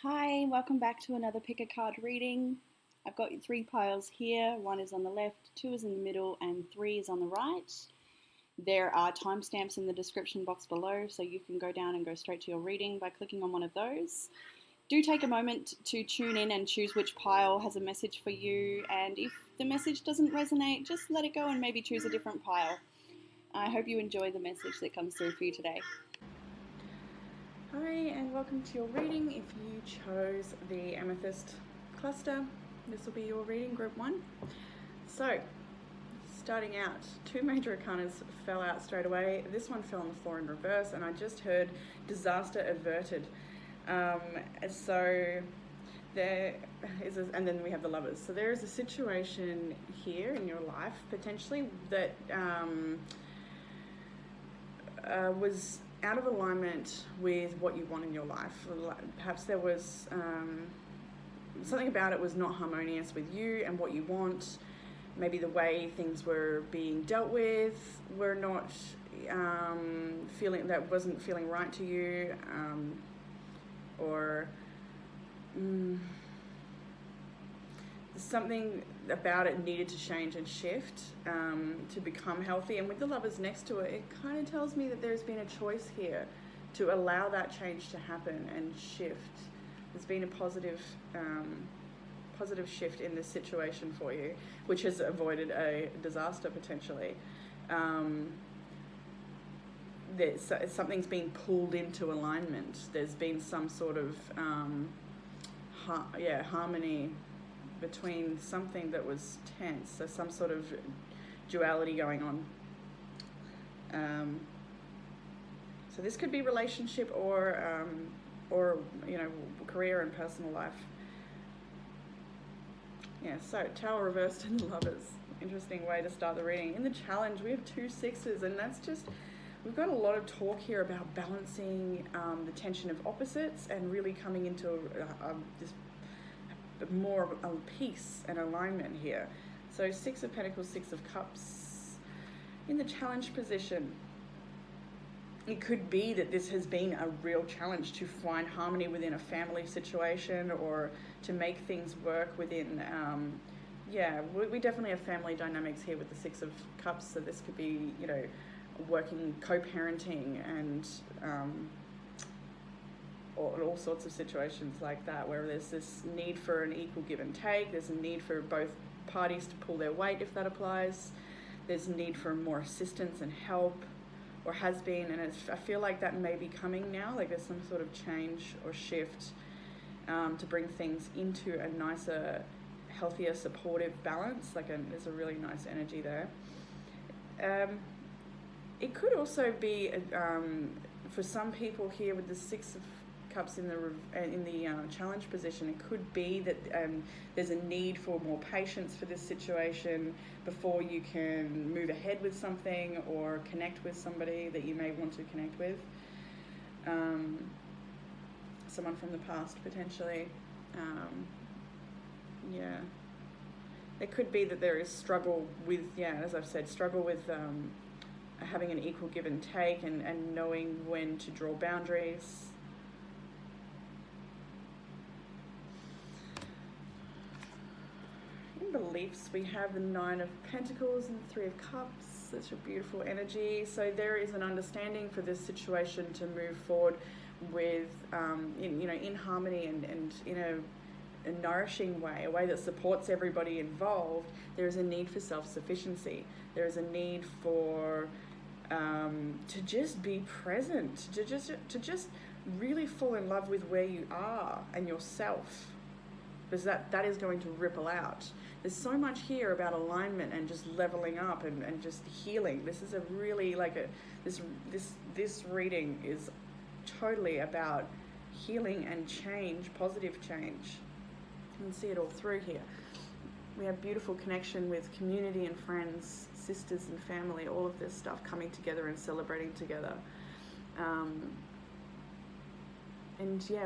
Hi, welcome back to another pick a card reading. I've got three piles here. One is on the left, two is in the middle, and three is on the right. There are timestamps in the description box below, so you can go down and go straight to your reading by clicking on one of those. Do take a moment to tune in and choose which pile has a message for you, and if the message doesn't resonate, just let it go and maybe choose a different pile. I hope you enjoy the message that comes through for you today. Hi, and welcome to your reading. If you chose the Amethyst cluster, this will be your reading, group 1. So, starting out, two major arcanas fell out straight away. This one fell on the floor in reverse, and I just heard disaster averted. So there is, and then we have the Lovers. So there is a situation here in your life, potentially, that was out of alignment with what you want in your life. Perhaps there was something about it was not harmonious with you and what you want. Maybe the way things were being dealt with were not wasn't feeling right to you, or something about it needed to change and shift to become healthy. And with the Lovers next to it, it kind of tells me that there's been a choice here to allow that change to happen and shift. There's been a positive shift in this situation for you, which has avoided a disaster potentially. Something's been pulled into alignment. There's been some sort of harmony between something that was tense, so some sort of duality going on. So this could be relationship or career and personal life. Yeah, so Tower reversed in the Lovers. Interesting way to start the reading. In the challenge, we have 2 6s, and that's just, we've got a lot of talk here about balancing the tension of opposites and really coming into this more of peace and alignment here. So 6 of Pentacles, 6 of Cups. In the challenge position, it could be that this has been a real challenge to find harmony within a family situation or to make things work within, we definitely have family dynamics here with the 6 of Cups. So this could be, working, co-parenting and all sorts of situations like that, where there's this need for an equal give and take. There's a need for both parties to pull their weight if that applies. There's a need for more assistance and help, or has been, and I feel like that may be coming now. Like there's some sort of change or shift to bring things into a nicer, healthier, supportive balance. There's a really nice energy there. It could also be for some people here with the 6 of Cups in the challenge position. It could be that there's a need for more patience for this situation before you can move ahead with something or connect with somebody that you may want to connect with. Someone from the past potentially. It could be that there is struggle with, as I've said, struggle with having an equal give and take and knowing when to draw boundaries. In beliefs, we have the 9 of Pentacles and the 3 of Cups. Such a beautiful energy. So there is an understanding for this situation to move forward with, in harmony and in a nourishing way, a way that supports everybody involved. There is a need for self-sufficiency. There is a need for to just be present, to just really fall in love with where you are and yourself, because that is going to ripple out. There's so much here about alignment and just leveling up and just healing. This is a really this reading is totally about healing and change, positive change. You can see it all through here. We have beautiful connection with community and friends, sisters and family, all of this stuff coming together and celebrating together.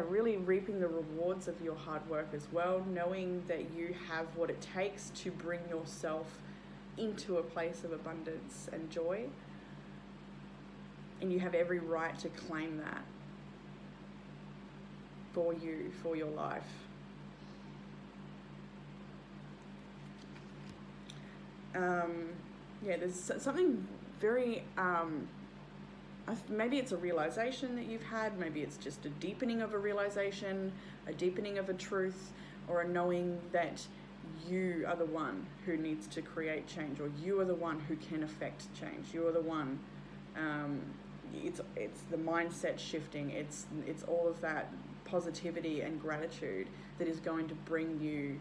Really reaping the rewards of your hard work as well, knowing that you have what it takes to bring yourself into a place of abundance and joy. And you have every right to claim that. for you, for your life. There's something very, maybe it's a realization that you've had, maybe it's just a deepening of a realization, a deepening of a truth, or a knowing that you are the one who needs to create change, or you are the one who can affect change. You are the one. It's the mindset shifting. It's all of that positivity and gratitude that is going to bring you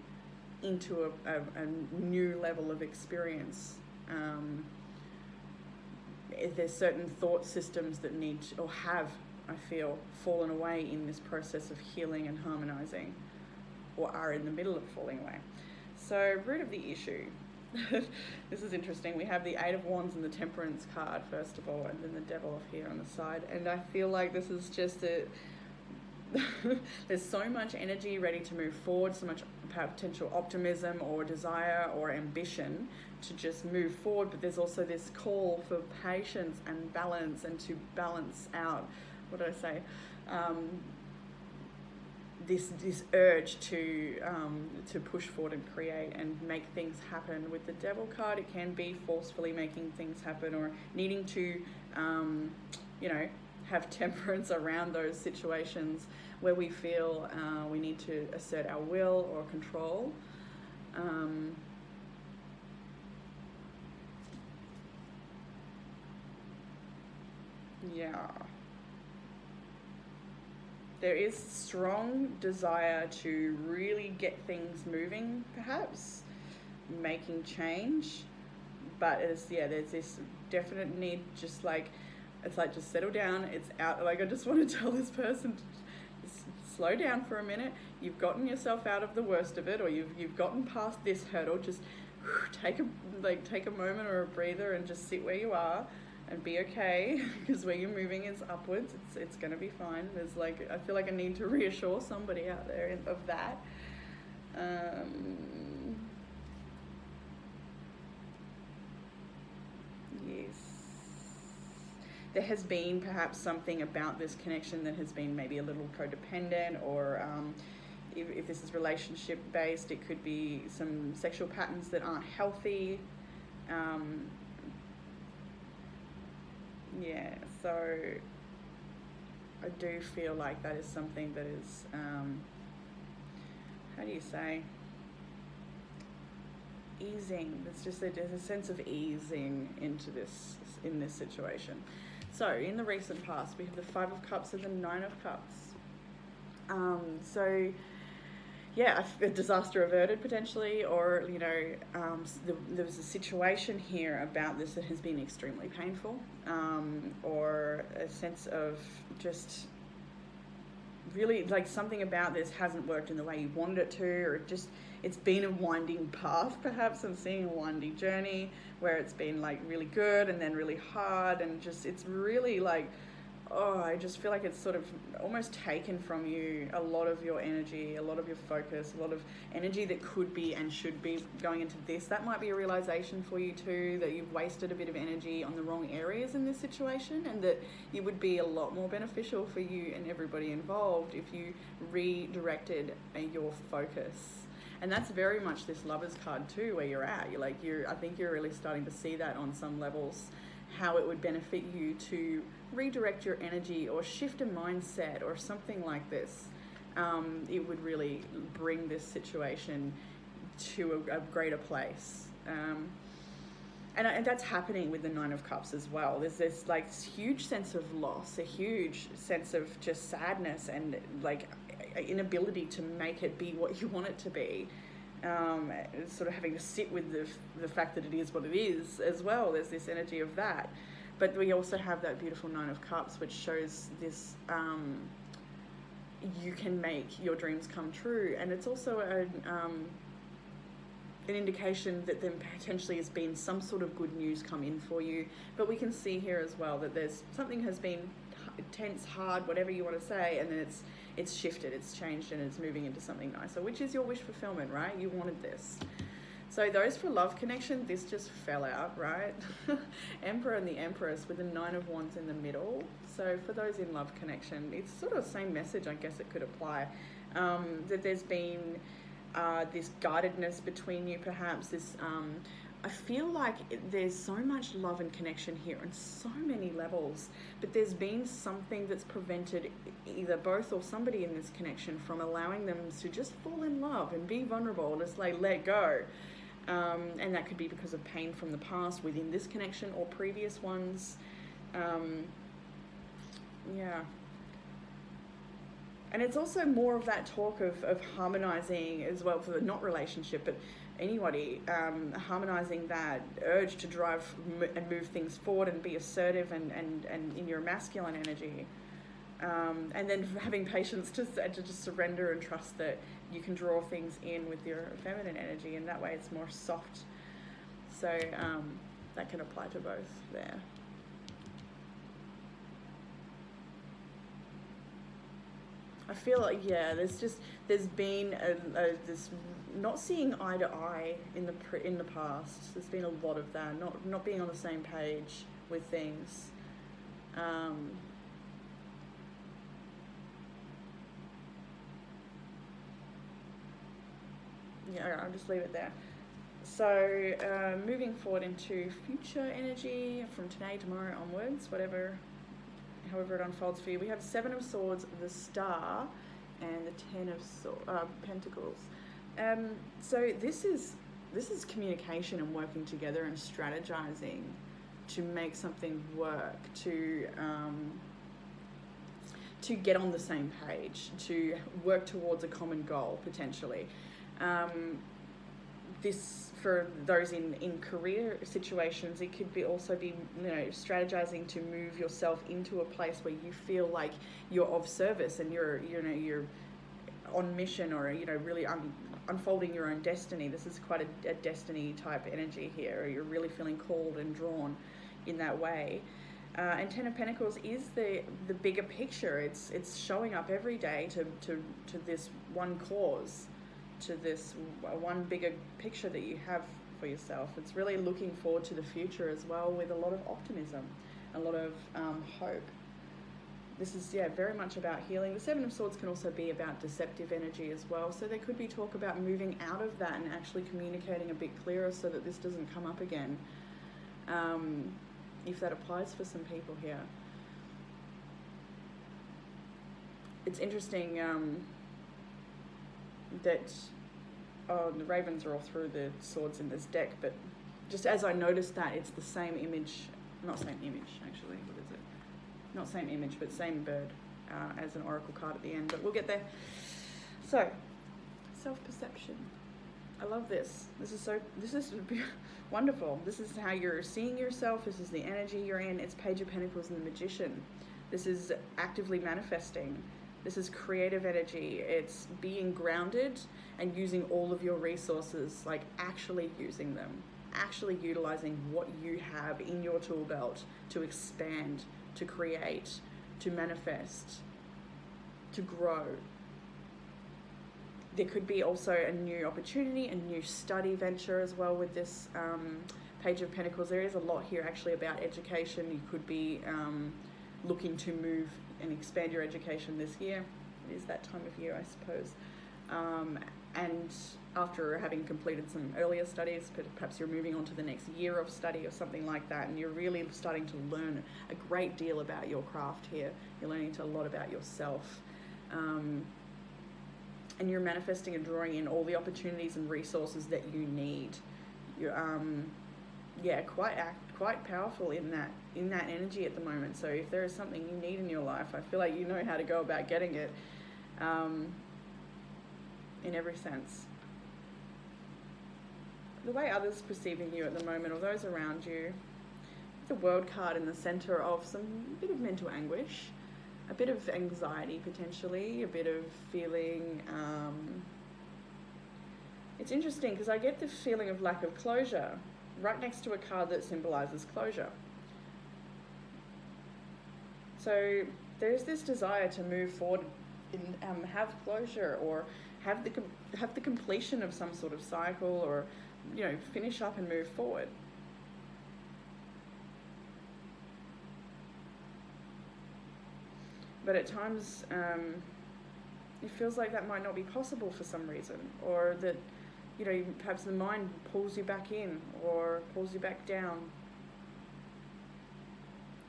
into a new level of experience. There's certain thought systems that need to, or have, I feel, fallen away in this process of healing and harmonizing, or are in the middle of falling away. So, root of the issue. This is interesting. We have the Eight of Wands and the Temperance card, first of all, and then the Devil off here on the side. And I feel like this is just there's so much energy ready to move forward, so much potential optimism or desire or ambition to just move forward, but there's also this call for patience and balance, and to balance out, what did I say, this urge to push forward and create and make things happen. With the Devil card, it can be forcefully making things happen, or needing to have temperance around those situations where we feel we need to assert our will or control. There is strong desire to really get things moving, perhaps, making change, but there's this definite need, just settle down, it's out. Like, I just want to tell this person to just slow down for a minute. You've gotten yourself out of the worst of it, or you've gotten past this hurdle. Just take a moment or a breather and just sit where you are and be okay, because where you're moving is upwards. It's going to be fine. I feel like I need to reassure somebody out there of that. Yes. There has been perhaps something about this connection that has been maybe a little codependent, or if this is relationship based, it could be some sexual patterns that aren't healthy. So I do feel like that is something that is, how do you say, easing. There's a sense of easing into this, in this situation. So in the recent past, we have the Five of Cups and the Nine of Cups. A disaster averted potentially, or there was a situation here about this that has been extremely painful, or a sense of just really something about this hasn't worked in the way you wanted it to, or it's been a winding path. Perhaps I'm seeing a winding journey where it's been really good and then really hard, and it's really I just feel like it's sort of almost taken from you a lot of your energy, a lot of your focus, a lot of energy that could be and should be going into this. That might be a realization for you too, that you've wasted a bit of energy on the wrong areas in this situation, and that it would be a lot more beneficial for you and everybody involved if you redirected your focus. And that's very much this Lovers card too, where you're at. I think you're really starting to see that on some levels, how it would benefit you to redirect your energy or shift a mindset or something like this. It would really bring this situation to a greater place. And that's happening with the Nine of Cups as well. There's this huge sense of loss, a huge sense of just sadness, and inability to make it be what you want it to be. Sort of having to sit with the fact that it is what it is as well. There's this energy of that. But we also have that beautiful Nine of Cups, which shows this, you can make your dreams come true. And it's also an indication that there potentially has been some sort of good news come in for you. But we can see here as well that there's something has been tense, hard, whatever you want to say, and then it's shifted, it's changed, and it's moving into something nicer, which is your wish fulfillment, right? You wanted this. So those for love connection, this just fell out, right? Emperor and the Empress with the Nine of Wands in the middle. So for those in love connection, it's sort of the same message, I guess it could apply. That there's been this guardedness between you, perhaps. This, I feel like there's so much love and connection here on so many levels, but there's been something that's prevented either both or somebody in this connection from allowing them to just fall in love and be vulnerable, just like let go. And that could be because of pain from the past within this connection or previous ones. Yeah. And it's also more of that talk of harmonizing as well for the not relationship, but anybody, harmonizing that urge to drive and move things forward and be assertive and in your masculine energy. And then having patience to just surrender and trust that you can draw things in with your feminine energy, and that way it's more soft. So that can apply to both there. I feel like, yeah, there's been this not seeing eye to eye in the past. There's been a lot of that, not being on the same page with things. Yeah, I'll just leave it there. So moving forward into future energy from today, tomorrow onwards, however it unfolds for you. We have Seven of Swords, the Star, and the Ten of Pentacles. So this is communication and working together and strategizing to make something work, to get on the same page, to work towards a common goal potentially. This, for those in career situations, it could be also be, strategizing to move yourself into a place where you feel like you're of service and you're on mission, or really unfolding your own destiny. This is quite a destiny type energy here. You're really feeling called and drawn in that way. And Ten of Pentacles is the bigger picture. It's showing up every day to this one cause, to this one bigger picture that you have for yourself. It's really looking forward to the future as well, with a lot of optimism, a lot of hope. This is, very much about healing. The Seven of Swords can also be about deceptive energy as well. So there could be talk about moving out of that and actually communicating a bit clearer so that this doesn't come up again. If that applies for some people here. It's interesting that the ravens are all through the swords in this deck, but just as I noticed that, it's the same image, not same image actually, what is it? Not same image, but same bird as an oracle card at the end, but we'll get there. So, self-perception. I love this. This is wonderful. This is how you're seeing yourself. This is the energy you're in. It's Page of Pentacles and the Magician. This is actively manifesting. This is creative energy. It's being grounded and using all of your resources, like actually using them, actually utilizing what you have in your tool belt to expand, to create, to manifest, to grow. There could be also a new opportunity, a new study venture as well with this Page of Pentacles. There is a lot here actually about education. You could be looking to move and expand your education this year. It is that time of year, I suppose. And after having completed some earlier studies, perhaps you're moving on to the next year of study or something like that, and you're really starting to learn a great deal about your craft here. You're learning a lot about yourself. And you're manifesting and drawing in all the opportunities and resources that you need. You're quite powerful in that energy at the moment. So if there is something you need in your life, I feel like you know how to go about getting it, in every sense. The way others perceiving you at the moment, or those around you, the World card in the center of some bit of mental anguish, a bit of anxiety potentially, a bit of feeling, it's interesting because I get the feeling of lack of closure right next to a card that symbolizes closure. So there's this desire to move forward and have closure, or have the completion of some sort of cycle, or finish up and move forward. But at times, it feels like that might not be possible for some reason, or that, perhaps the mind pulls you back in or pulls you back down.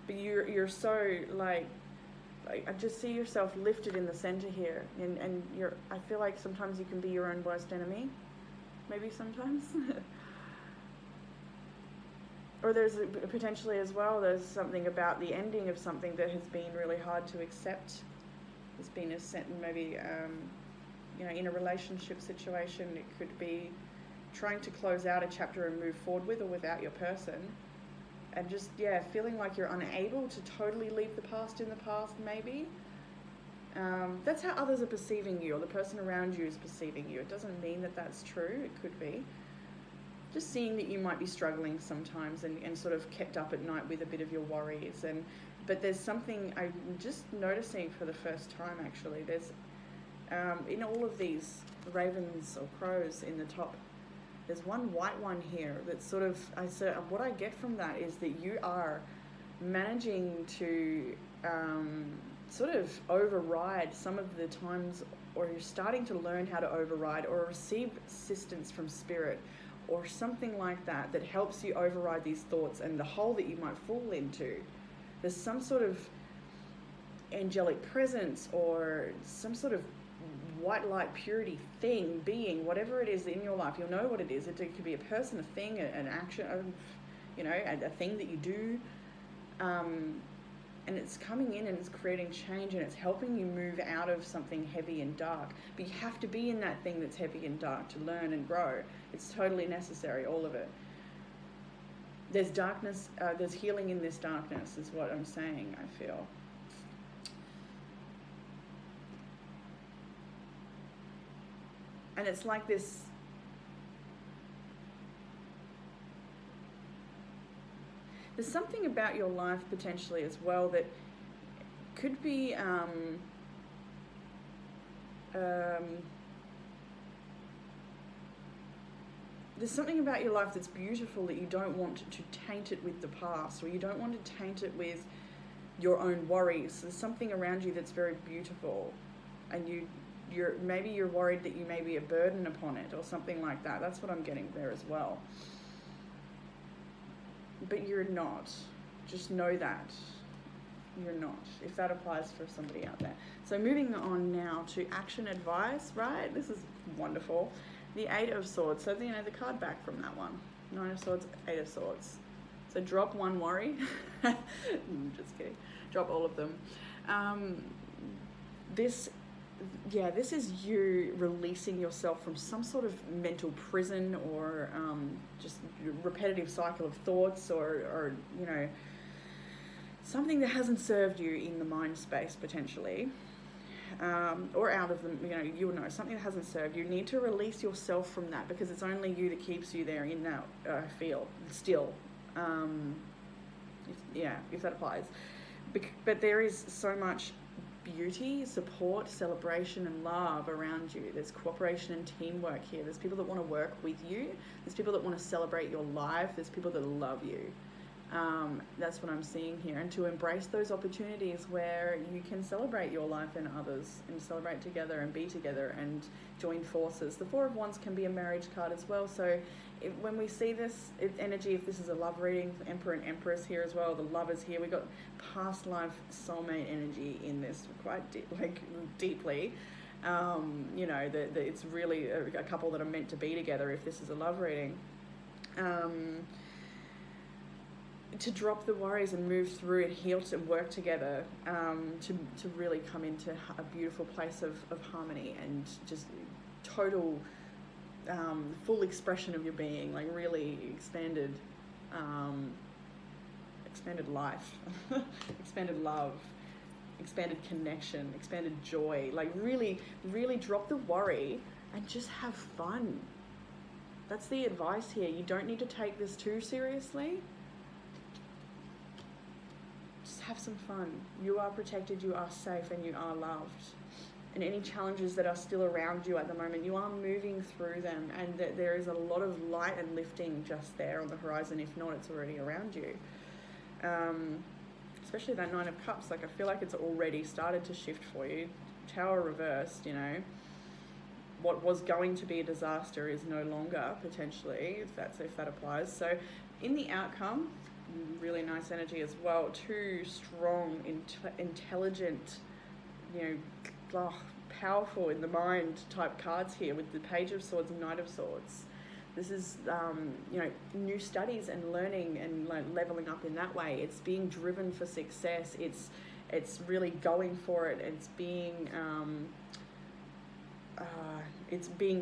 But you're so, like I just see yourself lifted in the center here, and I feel like sometimes you can be your own worst enemy, maybe sometimes. Or there's potentially as well, there's something about the ending of something that has been really hard to accept. There's been maybe, in a relationship situation, it could be trying to close out a chapter and move forward with or without your person. And just, feeling like you're unable to totally leave the past in the past, maybe. That's how others are perceiving you, or the person around you is perceiving you. It doesn't mean that that's true. It could be. Just seeing that you might be struggling sometimes and sort of kept up at night with a bit of your worries. But there's something I'm just noticing for the first time, actually. There's, in all of these ravens or crows in the top, there's one white one here that's sort of, what I get from that is that you are managing to sort of override some of the times, or you're starting to learn how to override or receive assistance from spirit, or something like that helps you override these thoughts and the hole that you might fall into. There's some sort of angelic presence or some sort of white light purity thing, being, whatever it is in your life. You'll know what it is. It could be a person, a thing, an action, a thing that you do. And it's coming in and it's creating change, and it's helping you move out of something heavy and dark. But you have to be in that thing that's heavy and dark to learn and grow. It's totally necessary, all of it. There's darkness, there's healing in this darkness, is what I'm saying, I feel. And it's like this, there's something about your life potentially as well that could be there's something about your life that's beautiful that you don't want to taint it with the past, or you don't want to taint it with your own worries. There's something around you that's very beautiful, and you're worried that you may be a burden upon it or something like that. That's what I'm getting there as well. But you're not. Just know that. You're not, if that applies for somebody out there. So moving on now to action advice, right? This is wonderful. The Eight of Swords. So, the card back from that one. Nine of Swords, Eight of Swords. So drop one worry. Just kidding. Drop all of them. This is you releasing yourself from some sort of mental prison, or just repetitive cycle of thoughts, or something that hasn't served you in the mind space potentially, or out of them. You'll know something that hasn't served you. You need to release yourself from that, because it's only you that keeps you there in that field still. If that applies. But there is so much beauty, support, celebration, and love around you. There's cooperation and teamwork here. There's people that want to work with you. There's people that want to celebrate your life. There's people that love you. That's what I'm seeing here. And to embrace those opportunities where you can celebrate your life and others, and celebrate together and be together and join forces. The Four of Wands can be a marriage card as well. So when we see this energy, if this is a love reading, Emperor and Empress here as well, the lovers here, we got past life soulmate energy in this quite deeply. It's really a couple that are meant to be together if this is a love reading. To drop the worries and move through and heal and work together, to really come into a beautiful place of harmony and just total full expression of your being, like really expanded life, expanded love, expanded connection, expanded joy. Like really, really drop the worry and just have fun. That's the advice here. You don't need to take this too seriously. Just have some fun. You are protected, you are safe, and you are loved. and any challenges that are still around you at the moment, you are moving through them, and that there is a lot of light and lifting just there on the horizon. If not, it's already around you. Especially that Nine of Cups, like I feel like it's already started to shift for you. Tower reversed, you know. What was going to be a disaster is no longer, potentially, if that applies. So in the outcome, really nice energy as well. Two strong, intelligent, you know, powerful in the mind type cards here with the Page of Swords and Knight of Swords. This is, you know, new studies and learning and like leveling up in that way. It's being driven for success. It's really going for it. It's being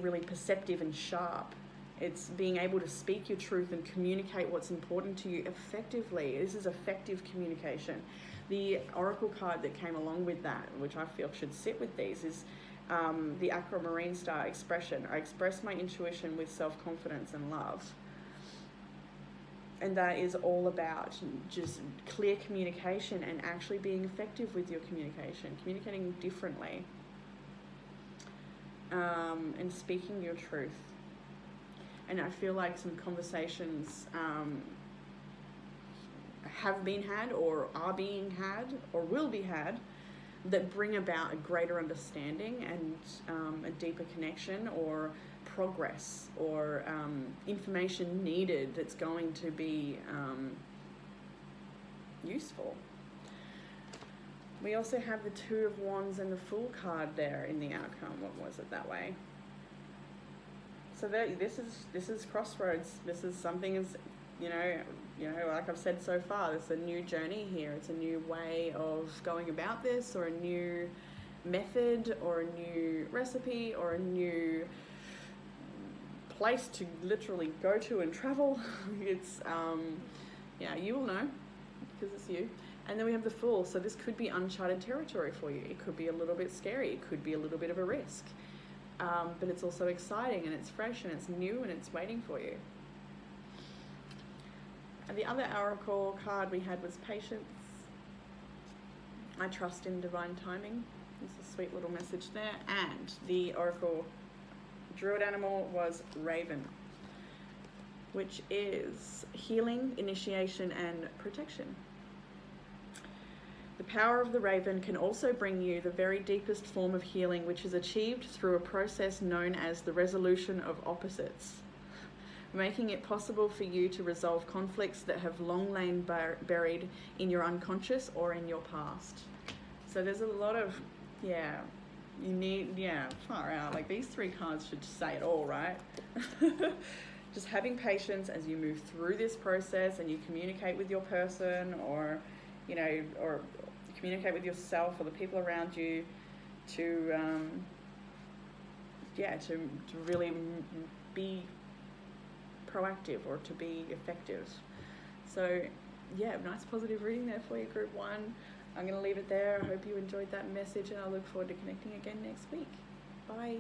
really perceptive and sharp. It's being able to speak your truth and communicate what's important to you effectively. This is effective communication. The Oracle card that came along with that, which I feel should sit with these, is the Aquamarine Star expression. I express my intuition with self-confidence and love. And that is all about just clear communication and actually being effective with your communication, communicating differently, and speaking your truth. And I feel like some conversations have been had or are being had or will be had that bring about a greater understanding and a deeper connection or progress or information needed that's going to be useful. We also have the Two of Wands and the Fool card there in the outcome. What was it that way? So this is crossroads. This is something is, you know, like I've said so far, it's a new journey here. It's a new way of going about this, or a new method, or a new recipe, or a new place to literally go to and travel. It's, yeah, you will know because it's you. And then we have the Fool. So this could be uncharted territory for you. It could be a little bit scary. It could be a little bit of a risk. But it's also exciting, and it's fresh, and it's new, and it's waiting for you. And the other Oracle card we had was Patience. I trust in divine timing. There's a sweet little message there. And the Oracle Druid animal was Raven, which is healing, initiation, and protection. The power of the Raven can also bring you the very deepest form of healing, which is achieved through a process known as the resolution of opposites, making it possible for you to resolve conflicts that have long lain buried in your unconscious or in your past. So there's a lot of, far out. Like these three cards should say it all, right? Just having patience as you move through this process and you communicate with your person, or, you know, or communicate with yourself or the people around you to really be proactive or to be effective. So yeah, nice positive reading there for you, Group 1. I'm going to leave it there. I hope you enjoyed that message, and I look forward to connecting again next week. Bye.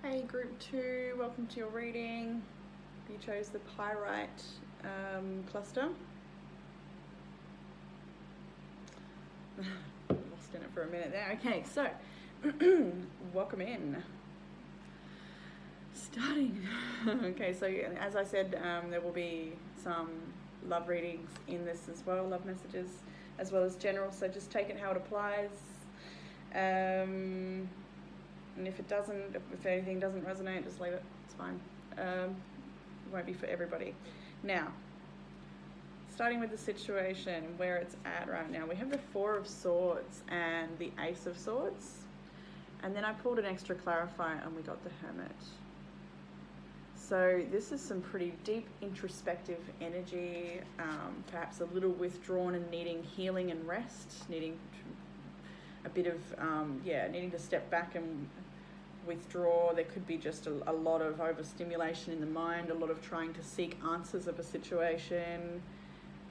Hey, Group 2, welcome to your reading. You chose the Pyrite cluster. Lost in it for a minute there. Okay, so welcome in. Starting. Okay, so as I said, there will be some love readings in this as well, love messages, as well as general, so just take it how it applies. And if anything doesn't resonate, just leave it, it's fine. It won't be for everybody. Now, starting with the situation where it's at right now, we have the Four of Swords and the Ace of Swords, and then I pulled an extra clarifier and we got the Hermit. So this is some pretty deep introspective energy, perhaps a little withdrawn and needing healing and rest, needing a bit of, needing to step back and withdraw. There could be just a lot of overstimulation in the mind, a lot of trying to seek answers of a situation.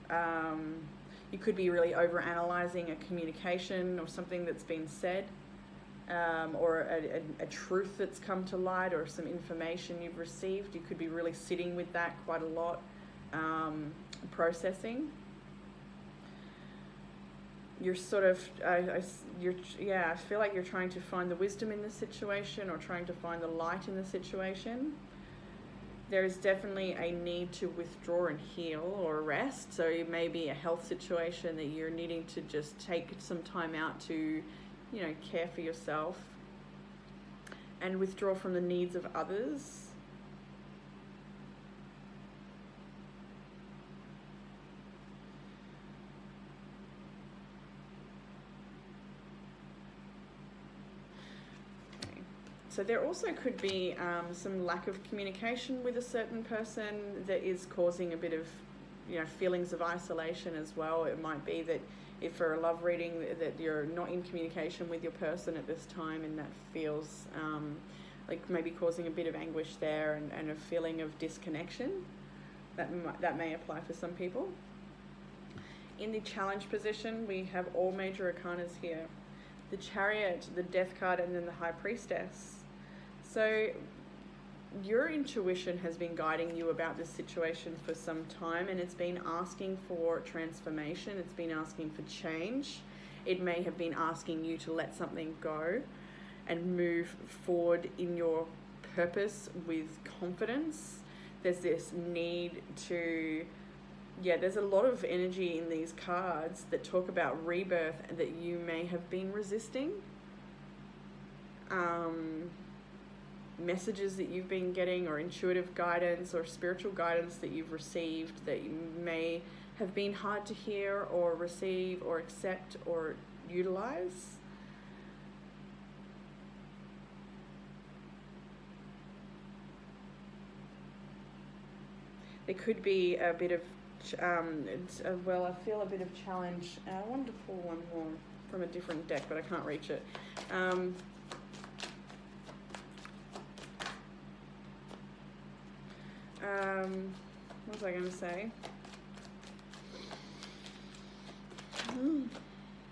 You could be really overanalyzing a communication or something that's been said. Or a truth that's come to light, or some information you've received. You could be really sitting with that quite a lot, processing. you're sort of, I feel like you're trying to find the wisdom in the situation, or trying to find the light in the situation. There is definitely a need to withdraw and heal or rest. So it may be a health situation that you're needing to just take some time out to, care for yourself and withdraw from the needs of others. So there also could be some lack of communication with a certain person that is causing a bit of, feelings of isolation as well. It might be that if for a love reading that you're not in communication with your person at this time, and that feels like maybe causing a bit of anguish there, and a feeling of disconnection. That may apply for some people. In the challenge position, we have all major arcanas here. The Chariot, the Death card, and then the High Priestess. So your intuition has been guiding you about this situation for some time, and it's been asking for transformation. It's been asking for change. It may have been asking you to let something go and move forward in your purpose with confidence. There's this need to, there's a lot of energy in these cards that talk about rebirth that you may have been resisting. Messages that you've been getting, or intuitive guidance or spiritual guidance that you've received that may have been hard to hear or receive or accept or utilize. There could be a bit of, I feel a bit of challenge. I wanted to pull one more from a different deck, but I can't reach it. What was I going to say?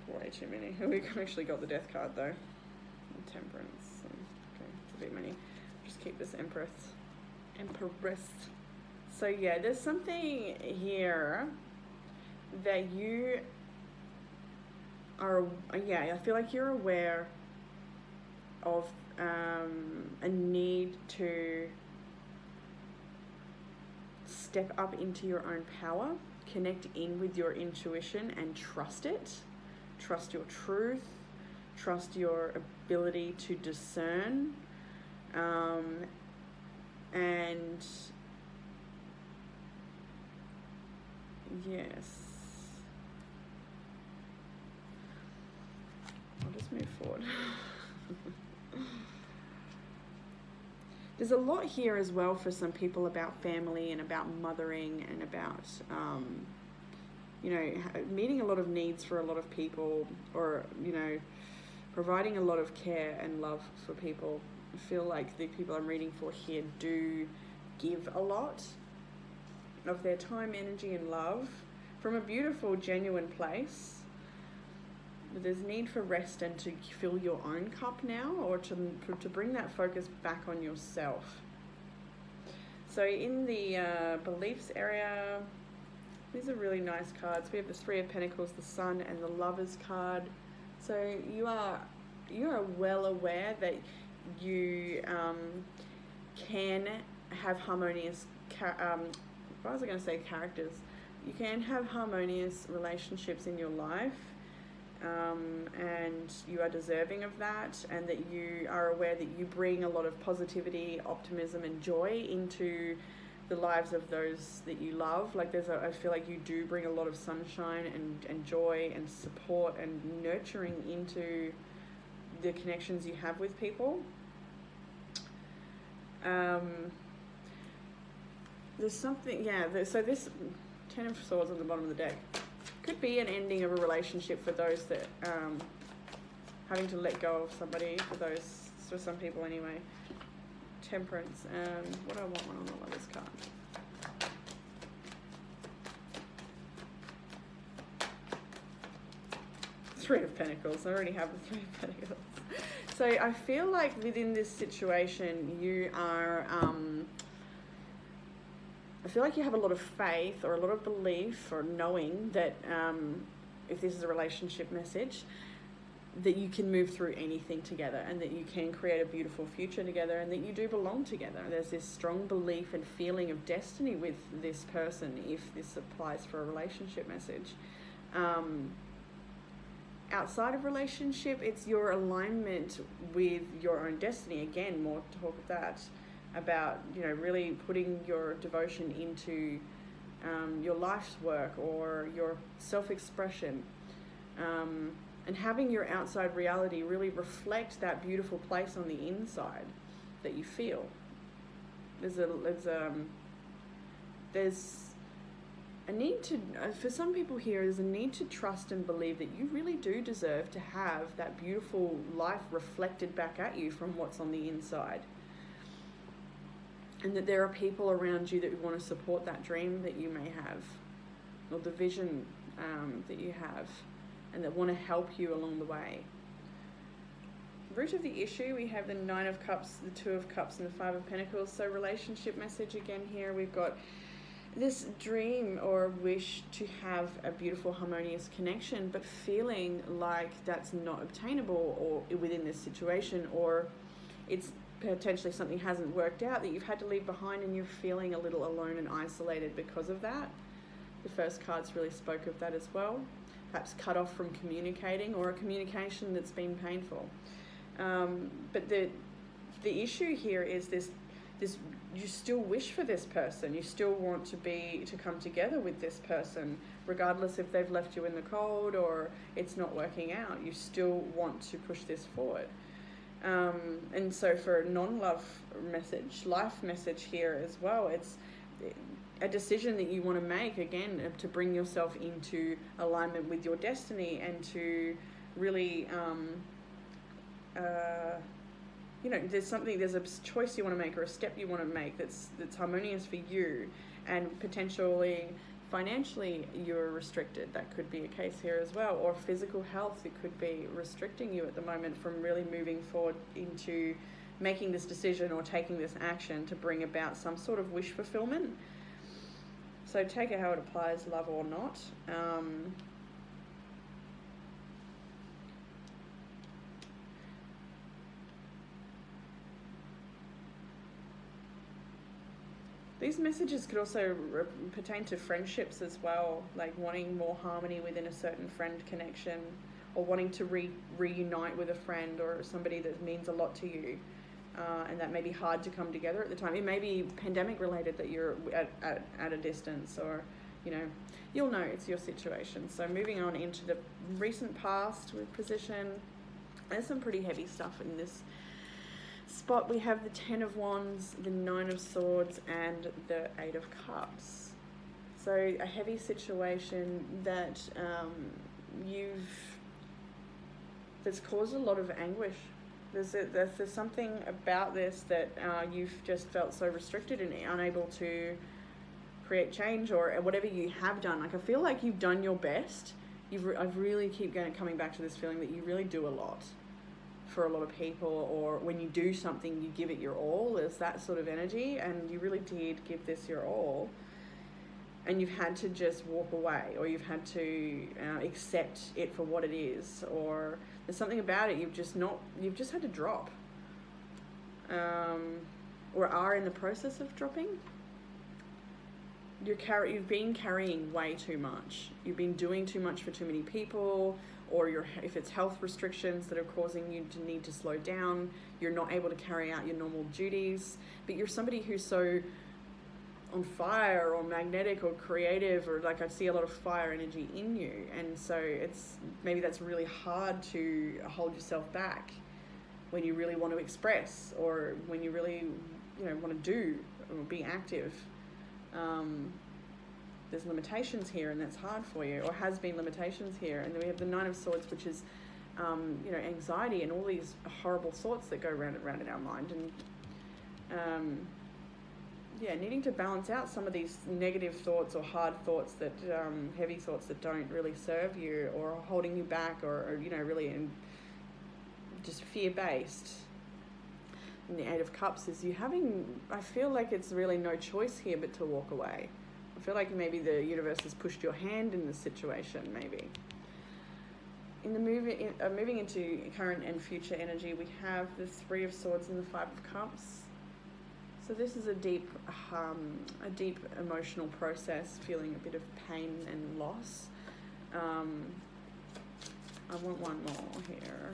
Way too many. We actually got the Death card though. And Temperance. Okay, it's a bit many. Just keep this Empress. So there's something here that you are. I feel like you're aware of a need to step up into your own power, connect in with your intuition and trust it. Trust your truth, trust your ability to discern, and yes, I'll just move forward. There's a lot here as well for some people about family and about mothering and about, meeting a lot of needs for a lot of people, or, providing a lot of care and love for people. I feel like the people I'm reading for here do give a lot of their time, energy, and love from a beautiful, genuine place. But there's need for rest and to fill your own cup now, or to bring that focus back on yourself. So in the beliefs area, these are really nice cards. We have the Three of Pentacles, the Sun, and the Lovers card. So you are well aware that you can have harmonious, characters. You can have harmonious relationships in your life. And you are deserving of that, and that you are aware that you bring a lot of positivity, optimism, and joy into the lives of those that you love. Like I feel like you do bring a lot of sunshine and joy and support and nurturing into the connections you have with people. There's something, so this Ten of Swords on the bottom of the deck could be an ending of a relationship for those that having to let go of somebody, for some people anyway. Temperance, and what do I want one on the Lovers card? Three of Pentacles. I already have the Three of Pentacles. So I feel like within this situation you are I feel like you have a lot of faith or a lot of belief or knowing that if this is a relationship message, that you can move through anything together, and that you can create a beautiful future together, and that you do belong together. There's this strong belief and feeling of destiny with this person if this applies for a relationship message. Outside of relationship, it's your alignment with your own destiny. Again, more talk of that, about, you know, really putting your devotion into your life's work or your self-expression, and having your outside reality really reflect that beautiful place on the inside that you feel. There's a need to, for some people here, there's a need to trust and believe that you really do deserve to have that beautiful life reflected back at you from what's on the inside. And that there are people around you that want to support that dream that you may have, or the vision that you have, and that want to help you along the way. Root of the issue, we have the 9 of Cups, the 2 of Cups, and the 5 of Pentacles. So relationship message again here, we've got this dream or wish to have a beautiful harmonious connection, but feeling like that's not obtainable or within this situation, or it's potentially something hasn't worked out that you've had to leave behind, and you're feeling a little alone and isolated because of that. The first cards really spoke of that as well. Perhaps cut off from communicating, or a communication that's been painful. But the issue here is this you still wish for this person. You still want to come together with this person, regardless if they've left you in the cold or it's not working out. You still want to push this forward. And so for a non-love message, life message here as well, it's a decision that you want to make, again, to bring yourself into alignment with your destiny, and to really, there's a choice you want to make, or a step you want to make that's harmonious for you, and potentially financially you're restricted. That could be a case here as well, or physical health, it could be restricting you at the moment from really moving forward into making this decision or taking this action to bring about some sort of wish fulfillment. So take it how it applies, love or not. These messages could also pertain to friendships as well, like wanting more harmony within a certain friend connection, or wanting to reunite with a friend or somebody that means a lot to you. And that may be hard to come together at the time. It may be pandemic related, that you're at a distance, or, you'll know it's your situation. So moving on into the recent past with position, there's some pretty heavy stuff in this spot. We have the 10 of Wands, the 9 of Swords, and the 8 of Cups. So a heavy situation that that's caused a lot of anguish. There's something about this that you've just felt so restricted and unable to create change, or whatever you have done. Like, I feel like you've done your best. I really keep coming back to this feeling that you really do a lot for a lot of people, or when you do something, you give it your all. There's that sort of energy, and you really did give this your all. And you've had to just walk away, or you've had to accept it for what it is, or there's something about it you've just had to drop, or are in the process of dropping. You've been carrying way too much. You've been doing too much for too many people, or if it's health restrictions that are causing you to need to slow down, you're not able to carry out your normal duties. But you're somebody who's so on fire, or magnetic, or creative, or I see a lot of fire energy in you, and so maybe that's really hard to hold yourself back when you really want to express, or when you really want to do or be active. There's limitations here, and that's hard for you, or has been limitations here. And then we have the 9 of Swords, which is anxiety and all these horrible thoughts that go round and round in our mind, and needing to balance out some of these negative thoughts or hard thoughts, that heavy thoughts that don't really serve you, or are holding you back, or really just fear-based. And the 8 of Cups is I feel like it's really no choice here but to walk away. I feel like maybe the universe has pushed your hand in this situation, maybe. moving into current and future energy, we have the Three of Swords and the Five of Cups. So this is a deep emotional process, feeling a bit of pain and loss. I want one more here.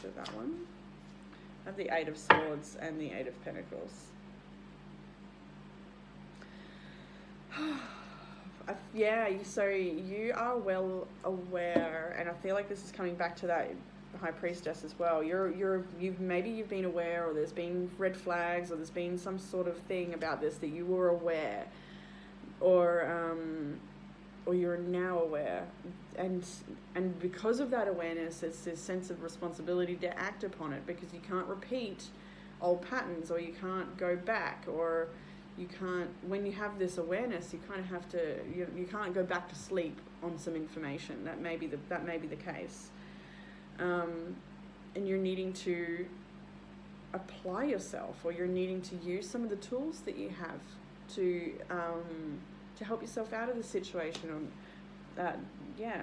So that one. I have the Eight of Swords and the Eight of Pentacles. Yeah, so you are well aware, and I feel like this is coming back to that High Priestess as well. You've been aware, or there's been red flags, or there's been some sort of thing about this that you were aware, or you're now aware, and because of that awareness, it's this sense of responsibility to act upon it, because you can't repeat old patterns, or you can't go back, or you can't, when you have this awareness, you kind of have to, you can't go back to sleep on some information. That may be the case. And you're needing to apply yourself, or you're needing to use some of the tools that you have to help yourself out of the situation. Yeah.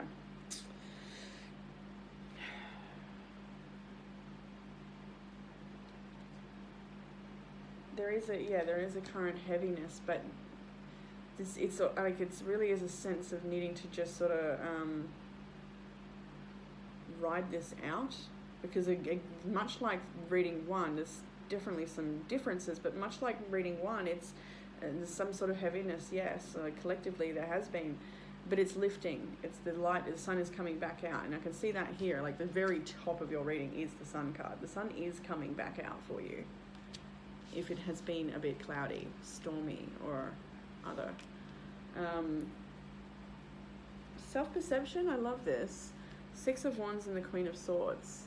There is a current heaviness, but it's really is a sense of needing to just sort of ride this out, because much like reading one, there's definitely some differences, but much like reading one, there's some sort of heaviness, yes, collectively there has been, but it's lifting. It's the light, the sun is coming back out, and I can see that here, like the very top of your reading is the sun card. The sun is coming back out for you, if it has been a bit cloudy, stormy, or other. Self-perception, I love this. Six of Wands and the Queen of Swords.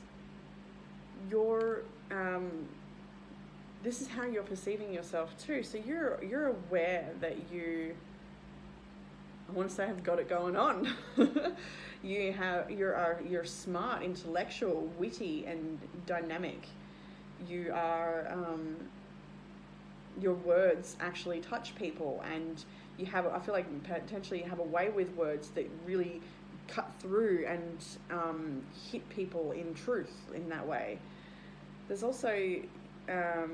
This is how you're perceiving yourself too. So you're aware that I want to say, have got it going on. You're smart, intellectual, witty, and dynamic. You are your words actually touch people, and I feel like potentially you have a way with words that really cut through and hit people in truth in that way. There's also I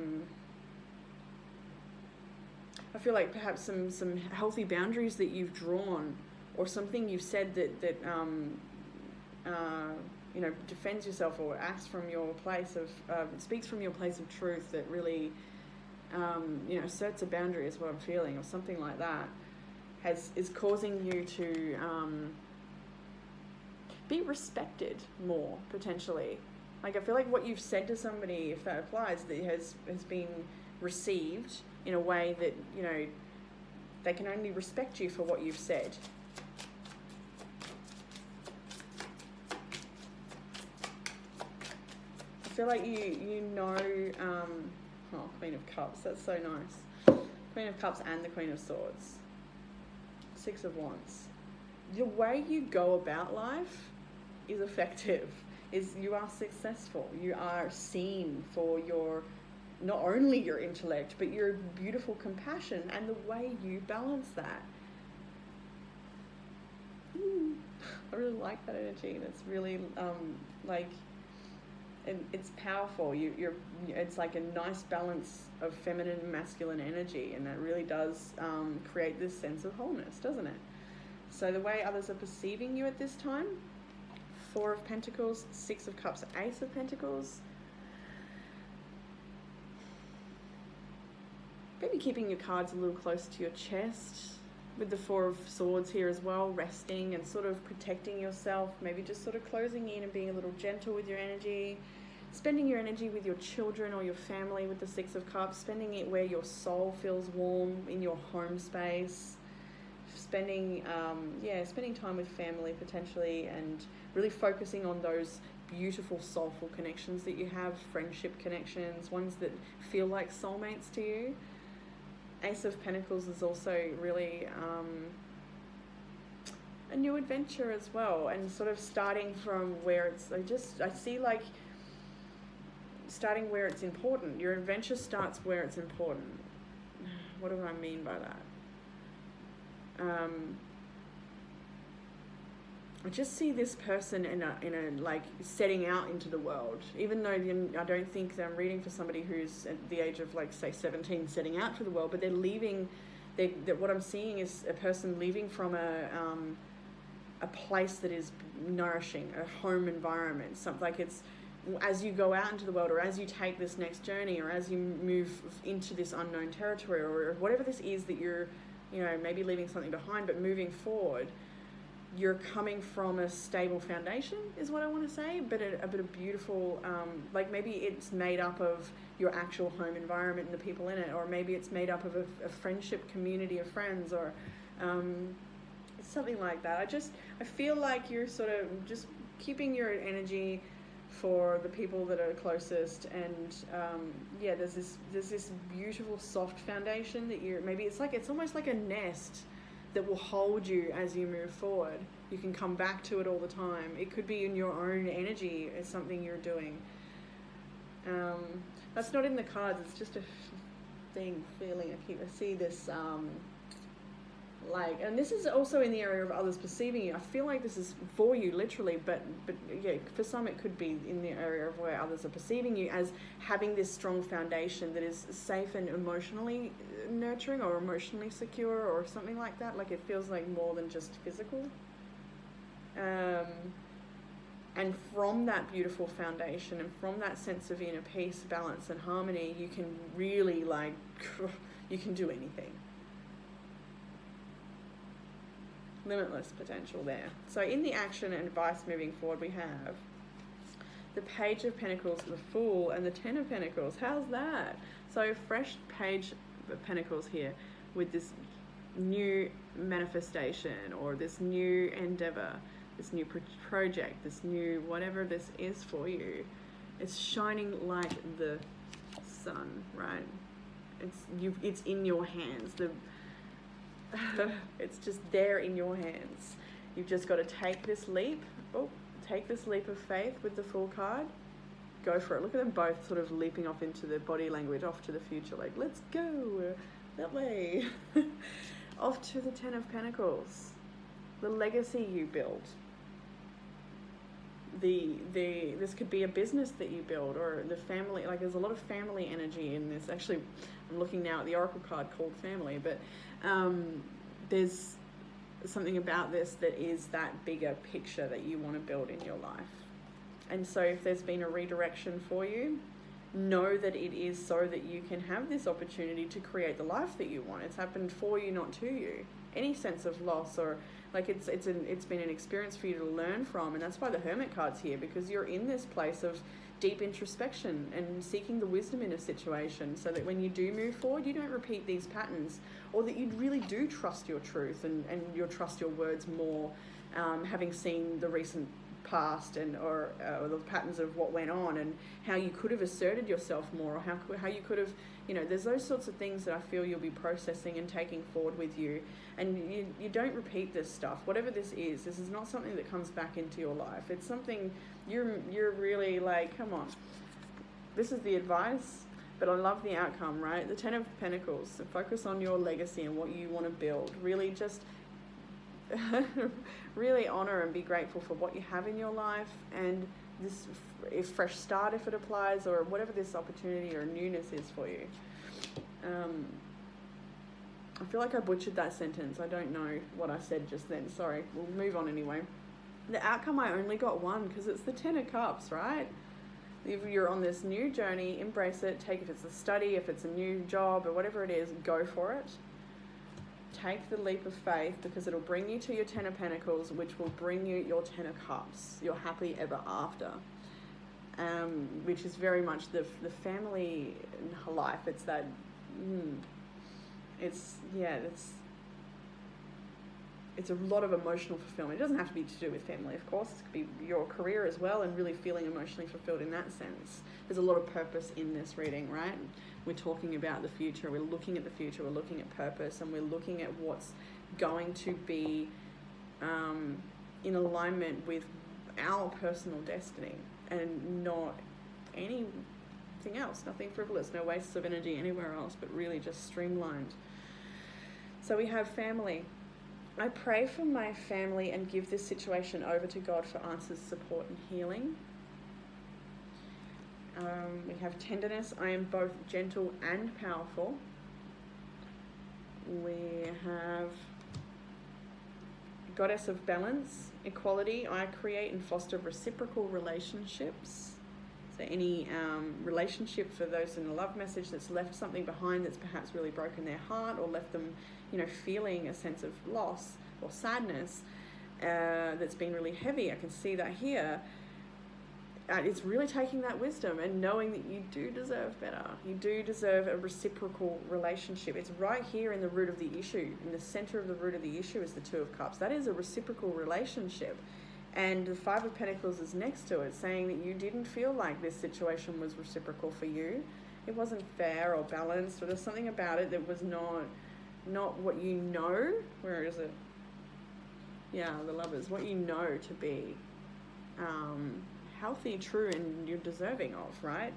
feel like perhaps some healthy boundaries that you've drawn, or something you've said that defends yourself, or acts from your place of speaks from your place of truth, that really asserts a boundary, is what I'm feeling, or something like that, is causing you to be respected more, potentially. Like, I feel like what you've said to somebody, if that applies, that has been received in a way that, they can only respect you for what you've said. I feel like Queen of Cups, that's so nice. Queen of Cups and the Queen of Swords. Six of Wands. The way you go about life is effective. You are successful. You are seen for not only your intellect, but your beautiful compassion and the way you balance that. I really like that energy. That's really and it's powerful. It's like a nice balance of feminine and masculine energy, and that really does create this sense of wholeness, doesn't it? So the way others are perceiving you at this time: Four of Pentacles, Six of Cups, Ace of Pentacles. Maybe keeping your cards a little close to your chest, with the Four of Swords here as well, resting and sort of protecting yourself, maybe just sort of closing in and being a little gentle with your energy, spending your energy with your children or your family with the Six of Cups, spending it where your soul feels warm, in your home space, spending time with family potentially, and really focusing on those beautiful soulful connections that you have, friendship connections, ones that feel like soulmates to you. Ace of Pentacles is also really a new adventure as well, and sort of starting from where I see like starting where it's important. Your adventure starts where it's important. What do I mean by that? I just see this person in a like setting out into the world, even though I don't think that I'm reading for somebody who's at the age of like say 17 setting out for the world, but they're leaving. What I'm seeing is a person leaving from a place that is nourishing, a home environment. Something like it's as you go out into the world, or as you take this next journey, or as you move into this unknown territory, or whatever this is that you're, maybe leaving something behind, but moving forward. You're coming from a stable foundation is what I want to say, but a bit of beautiful, like maybe it's made up of your actual home environment and the people in it, or maybe it's made up of a friendship community of friends, or something like that. I feel like you're sort of just keeping your energy for the people that are closest, and there's this beautiful soft foundation that it's almost like a nest that will hold you as you move forward. You can come back to it all the time. It could be in your own energy as something you're doing. That's not in the cards, it's just a feeling. I see this, and this is also in the area of others perceiving you. I feel like this is for you, literally, but yeah, for some it could be in the area of where others are perceiving you as having this strong foundation that is safe and emotionally nurturing or emotionally secure or something like that. Like it feels like more than just physical. And from that beautiful foundation and from that sense of inner peace, balance and harmony, you can really you can do anything. Limitless potential there. So in the action and advice moving forward, we have the Page of Pentacles, the Fool, and the Ten of Pentacles. How's that? So fresh Page of Pentacles here with this new manifestation or this new endeavor, this new project, this new whatever this is for you. It's shining like the sun, right? It's in your hands. It's just there in your hands. You've just got to take this leap. Take this leap of faith with the Fool card. Go for it. Look at them both sort of leaping off into their body language, off to the future. Like, let's go that way. Off to the Ten of Pentacles. The legacy you build. This could be a business that you build, or the family. Like, there's a lot of family energy in this. Actually, I'm looking now at the Oracle card called Family, but there's something about this that is that bigger picture that you want to build in your life. And so if there's been a redirection for you, know that it is so that you can have this opportunity to create the life that you want. It's happened for you, not to you. Any sense of loss or it's been an experience for you to learn from, and that's why the Hermit card's here, because you're in this place of deep introspection and seeking the wisdom in a situation, so that when you do move forward, you don't repeat these patterns, or that you really do trust your truth and you'll trust your words more, having seen the recent past or the patterns of what went on and how you could have asserted yourself more, or how you could have, there's those sorts of things that I feel you'll be processing and taking forward with you, and you don't repeat this stuff. Whatever this is not something that comes back into your life. It's something you're really like, come on, this is the advice, but I love the outcome, right? The Ten of Pentacles. So focus on your legacy and what you want to build. Really just really honor and be grateful for what you have in your life, and this fresh start if it applies, or whatever this opportunity or newness is for you. I feel like I butchered that sentence. I don't know what I said just then. Sorry. We'll move on anyway. The outcome, I only got one because it's the Ten of Cups, right? If you're on this new journey, embrace it. If it's a study, if it's a new job or whatever it is, go for it. Take the leap of faith, because it'll bring you to your Ten of Pentacles, which will bring you your Ten of Cups, your happy ever after, which is very much the family life. It's that, it's a lot of emotional fulfillment. It doesn't have to be to do with family, of course. It could be your career as well, and really feeling emotionally fulfilled in that sense. There's a lot of purpose in this reading, right? We're talking about the future. We're looking at the future. We're looking at purpose, and we're looking at what's going to be in alignment with our personal destiny, and not anything else. Nothing frivolous. No wastes of energy anywhere else, but really just streamlined. So we have family. I pray for my family and give this situation over to God for answers, support, and healing. We have tenderness. I am both gentle and powerful. We have goddess of balance, equality. I create and foster reciprocal relationships. So any relationship for those in a love message that's left something behind that's perhaps really broken their heart or left them, feeling a sense of loss or sadness that's been really heavy. I can see that here. It's really taking that wisdom and knowing that you do deserve better. You do deserve a reciprocal relationship. It's right here in the root of the issue. In the center of the root of the issue is the Two of Cups. That is a reciprocal relationship. And the Five of Pentacles is next to it, saying that you didn't feel like this situation was reciprocal for you. It wasn't fair or balanced, or there's something about it that was not what you know. Where is it? Yeah, the Lovers. What you know to be healthy, true, and you're deserving of, right?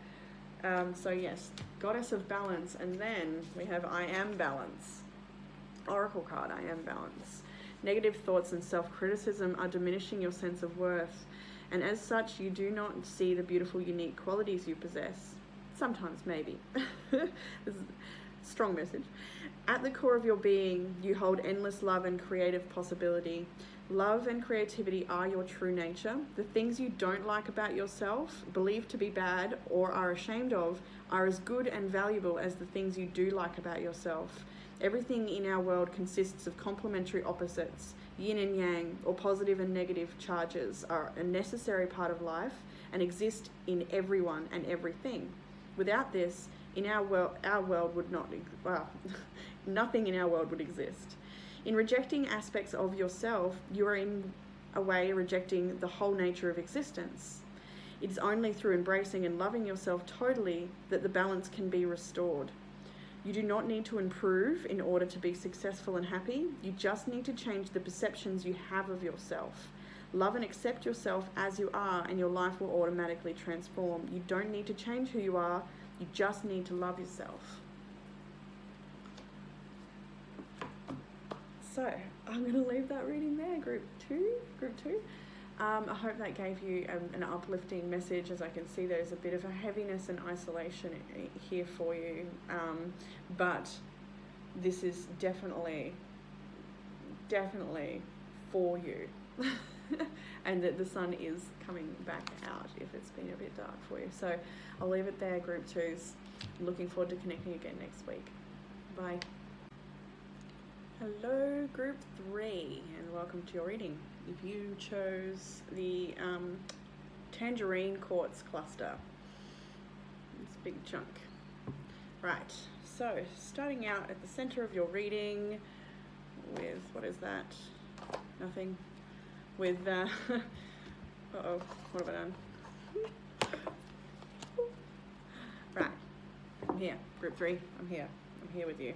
So yes, goddess of balance, and then we have I am balance. Oracle card, I am balance. Negative thoughts and self-criticism are diminishing your sense of worth, and as such, you do not see the beautiful, unique qualities you possess. Sometimes, maybe. This is a strong message. At the core of your being, you hold endless love and creative possibility. Love and creativity are your true nature. The things you don't like about yourself, believe to be bad, or are ashamed of, are as good and valuable as the things you do like about yourself. Everything in our world consists of complementary opposites. Yin and yang, or positive and negative charges, are a necessary part of life and exist in everyone and everything. Without this, in our world would not, nothing in our world would exist. In rejecting aspects of yourself, you are in a way rejecting the whole nature of existence. It is only through embracing and loving yourself totally that the balance can be restored. You do not need to improve in order to be successful and happy. You just need to change the perceptions you have of yourself. Love and accept yourself as you are, and your life will automatically transform. You don't need to change who you are. You just need to love yourself. So I'm going to leave that reading there, group two. I hope that gave you an uplifting message. As I can see, there's a bit of a heaviness and isolation here for you, but this is definitely for you. And that the sun is coming back out if it's been a bit dark for you. So I'll leave it there, group twos. Looking forward to connecting again next week. Bye. Hello, group 3, and welcome to your reading. If you chose the tangerine quartz cluster, it's a big chunk. Right, so starting out at the center of your reading with, what is that? Nothing. With, uh-oh, what have I done? Right, I'm here, group 3, I'm here with you.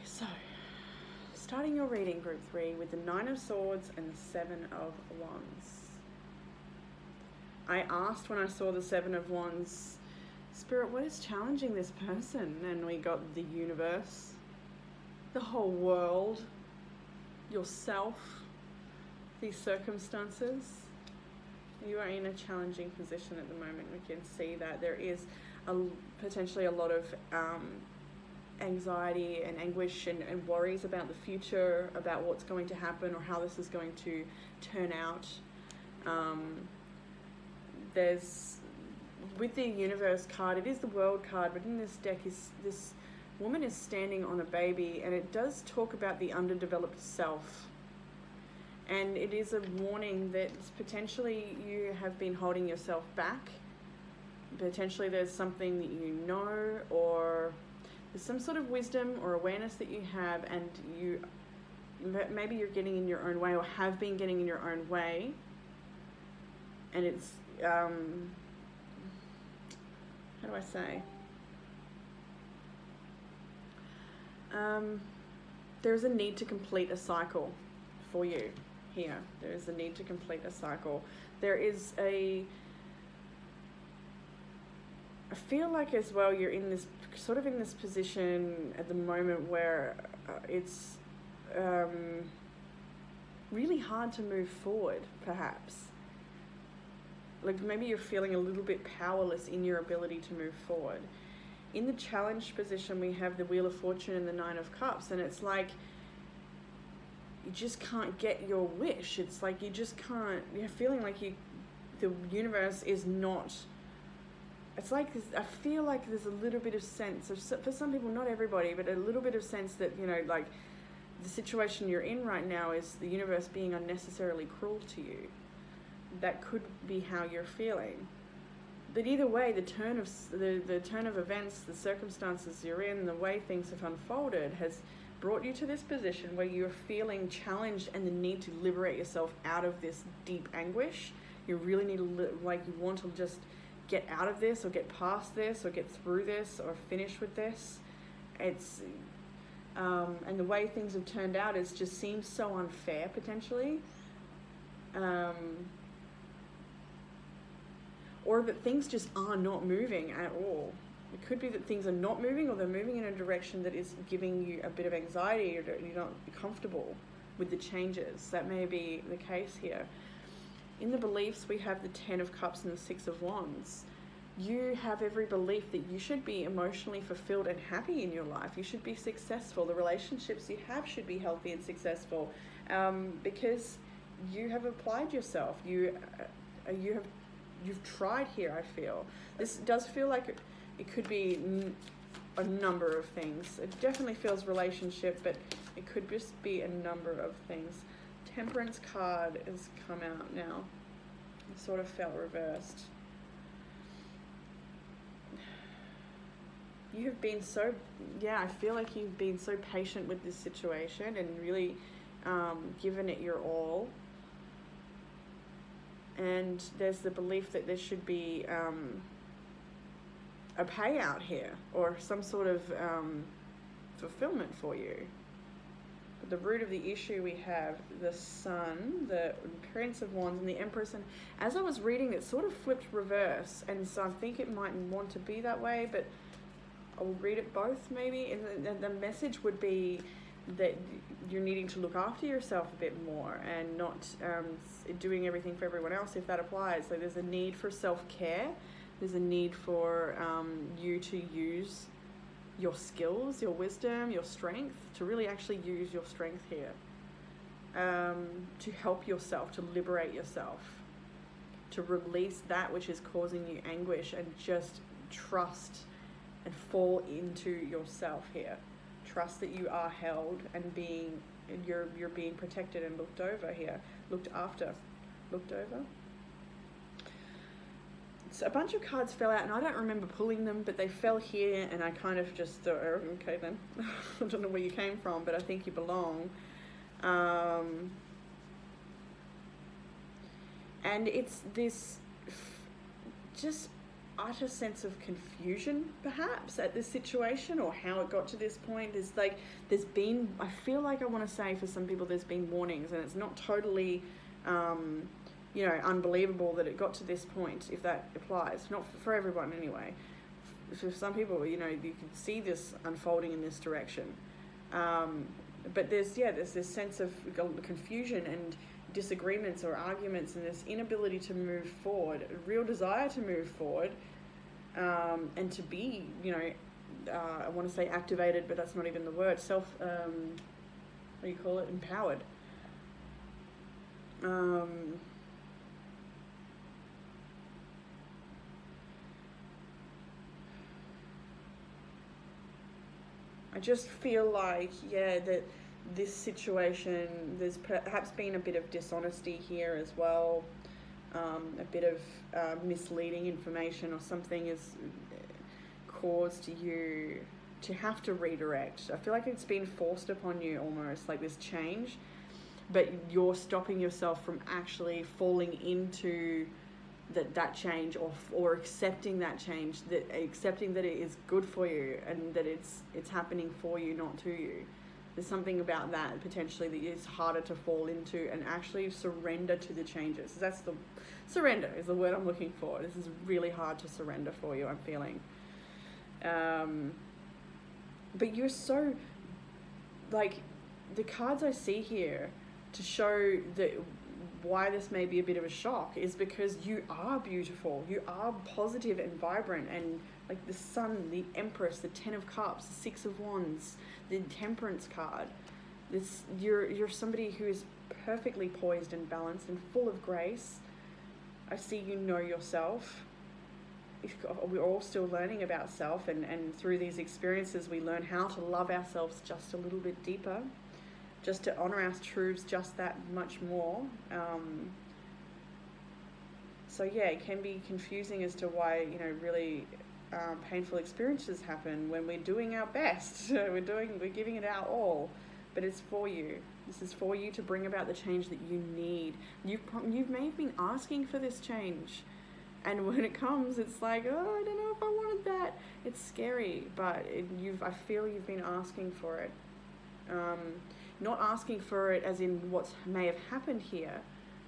So, starting your reading, group 3, with the 9 of Swords and the 7 of Wands. I asked when I saw the 7 of Wands, Spirit, what is challenging this person? And we got the universe, the whole world, yourself, these circumstances. You are in a challenging position at the moment. We can see that there is potentially a lot of anxiety and anguish and worries about the future, about what's going to happen or how this is going to turn out. There's, with the universe card, it is the world card, but in this deck is this woman is standing on a baby, and it does talk about the underdeveloped self. And it is a warning that potentially you have been holding yourself back. Potentially there's something that you know, or there's some sort of wisdom or awareness that you have, and maybe you're getting in your own way or have been getting in your own way. And it's, how do I say? There's a need to complete a cycle for you here. There is a need to complete a cycle. There is I feel like as well you're in this sort of in this position at the moment where it's really hard to move forward, perhaps. Like maybe you're feeling a little bit powerless in your ability to move forward. In the challenged position, we have the Wheel of Fortune and the Nine of Cups, and it's like you just can't get your wish. It's like you just can't, you're feeling like the universe is not, it's like, I feel like there's a little bit of sense of, for some people, not everybody, but a little bit of sense that, you know, like the situation you're in right now is the universe being unnecessarily cruel to you. That could be how you're feeling. But either way, the turn of events, the circumstances you're in, the way things have unfolded has brought you to this position where you're feeling challenged and the need to liberate yourself out of this deep anguish. You really need to, you want to just get out of this or get past this or get through this or finish with this. It's, and the way things have turned out is just seems so unfair potentially. Or that things just are not moving at all. It could be that things are not moving, or they're moving in a direction that is giving you a bit of anxiety, or you're not comfortable with the changes. That may be the case here. In the beliefs, we have the 10 of Cups and the 6 of Wands. You have every belief that you should be emotionally fulfilled and happy in your life. You should be successful. The relationships you have should be healthy and successful, because you have applied yourself. You've tried here, I feel. This does feel like it could be a number of things. It definitely feels relationship, but it could just be a number of things. Temperance card has come out now. It sort of felt reversed. You have been so, I feel like you've been so patient with this situation and really given it your all. And there's the belief that there should be a payout here or some sort of fulfillment for you. But the root of the issue, we have the Sun, the Prince of Wands, and the Empress. And as I was reading, it sort of flipped reverse. And so I think it might want to be that way, but I'll read it both maybe. And the message would be that you're needing to look after yourself a bit more and not doing everything for everyone else, if that applies. So there's a need for self-care. There's a need for you to use your skills, your wisdom, your strength, to really actually use your strength here, to help yourself, to liberate yourself, to release that which is causing you anguish and just trust and fall into yourself here. Trust that you are held and you're being protected and looked over here, looked after, looked over. So a bunch of cards fell out, and I don't remember pulling them, but they fell here, and I kind of just thought, oh, okay then. I don't know where you came from, but I think you belong. And it's this just utter sense of confusion, perhaps, at this situation or how it got to this point. Is like there's been, I feel like I want to say for some people there's been warnings, and it's not totally unbelievable that it got to this point, if that applies. Not for everyone anyway. For some people, you can see this unfolding in this direction. But there's this sense of confusion and disagreements or arguments, and this inability to move forward, a real desire to move forward, and to be, I want to say activated, but that's not even the word, empowered. I just feel like, that this situation, there's perhaps been a bit of dishonesty here as well, a bit of misleading information or something has caused you to have to redirect. I feel like it's been forced upon you almost, like this change, but you're stopping yourself from actually falling into that change or accepting that change, accepting that it is good for you and that it's happening for you, not to you. There's something about that potentially that is harder to fall into and actually surrender to the changes. That's the surrender is the word I'm looking for. This is really hard to surrender for you, I'm feeling. But you're so, the cards I see here to show that why this may be a bit of a shock is because you are beautiful, you are positive and vibrant, and like the Sun, the Empress, the Ten of Cups, the Six of Wands, the Temperance card. You're somebody who is perfectly poised and balanced and full of grace. I see you know yourself. We're all still learning about self, and through these experiences we learn how to love ourselves just a little bit deeper, just to honor our truths just that much more. So yeah, it can be confusing as to why, you know, really painful experiences happen when we're doing our best. we're giving it our all, but it's for you. This is for you to bring about the change that you need. You may have been asking for this change, and when it comes, it's like, oh, I don't know if I wanted that. It's scary, but I feel you've been asking for it. Not asking for it as in what may have happened here,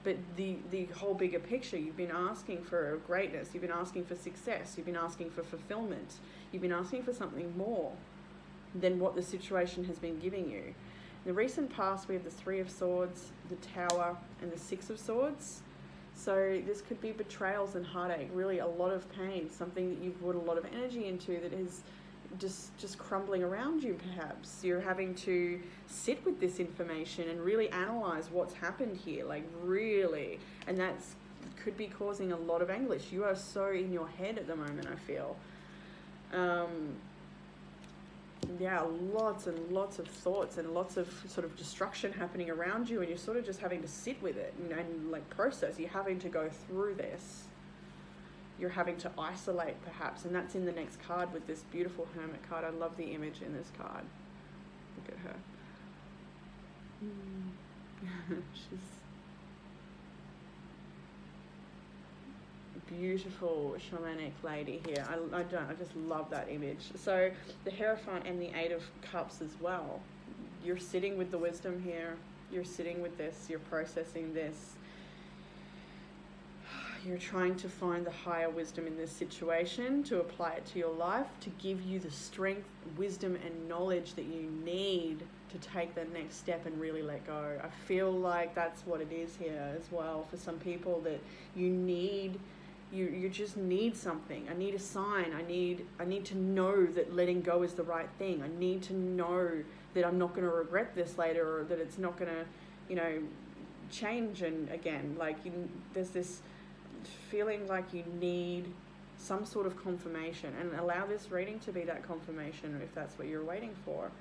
but the whole bigger picture. You've been asking for greatness. You've been asking for success. You've been asking for fulfillment. You've been asking for something more than what the situation has been giving you. In the recent past, we have the Three of Swords, the Tower, and the Six of Swords. So this could be betrayals and heartache, really a lot of pain, something that you've put a lot of energy into that is just crumbling around you perhaps. You're having to sit with this information and really analyze what's happened here, like really. And that's could be causing a lot of anguish. You are so in your head at the moment, I feel. Yeah, lots and lots of thoughts and lots of sort of destruction happening around you, and you're sort of just having to sit with it and like process. You're having to go through this. You're having to isolate perhaps, and that's in the next card with this beautiful Hermit card. I love the image in this card. Look at her. She's beautiful shamanic lady here. I just love that image. So the Hierophant and the Eight of Cups as well. You're sitting with the wisdom here. You're sitting with this. You're processing this. You're trying to find the higher wisdom in this situation, to apply it to your life, to give you the strength, wisdom, and knowledge that you need to take that next step and really let go. I feel like that's what it is here as well for some people, that you just need something. I need a sign. I need to know that letting go is the right thing. I need to know that I'm not going to regret this later, or that it's not going to, change. And again, like there's this feeling like you need some sort of confirmation, and allow this reading to be that confirmation if that's what you're waiting for.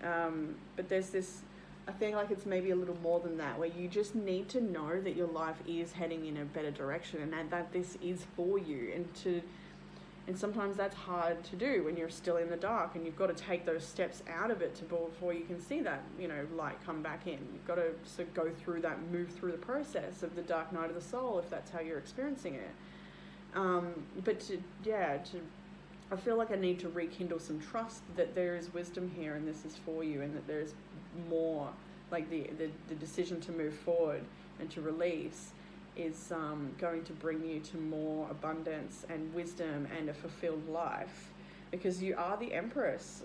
But there's this, I think like it's maybe a little more than that, where you just need to know that your life is heading in a better direction, and that this is for you. And sometimes that's hard to do when you're still in the dark, and you've got to take those steps out of it before you can see that, light come back in. You've got to sort of go through that, move through the process of the dark night of the soul, if that's how you're experiencing it. I feel like I need to rekindle some trust that there is wisdom here, and this is for you, and that there's more, like the decision to move forward and to release is going to bring you to more abundance and wisdom and a fulfilled life, because you are the Empress,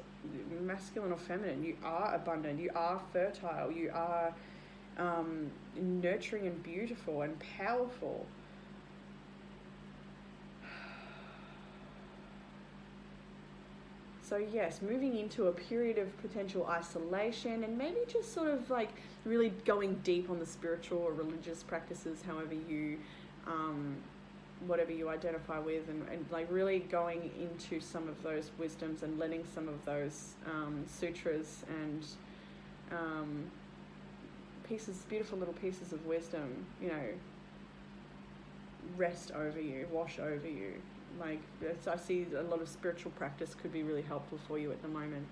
masculine or feminine. You are abundant, you are fertile, you are nurturing and beautiful and powerful. So yes, moving into a period of potential isolation, and maybe just sort of like really going deep on the spiritual or religious practices, however you, whatever you identify with, and like really going into some of those wisdoms and letting some of those sutras and beautiful little pieces of wisdom, rest over you, wash over you. Like, I see a lot of spiritual practice could be really helpful for you at the moment.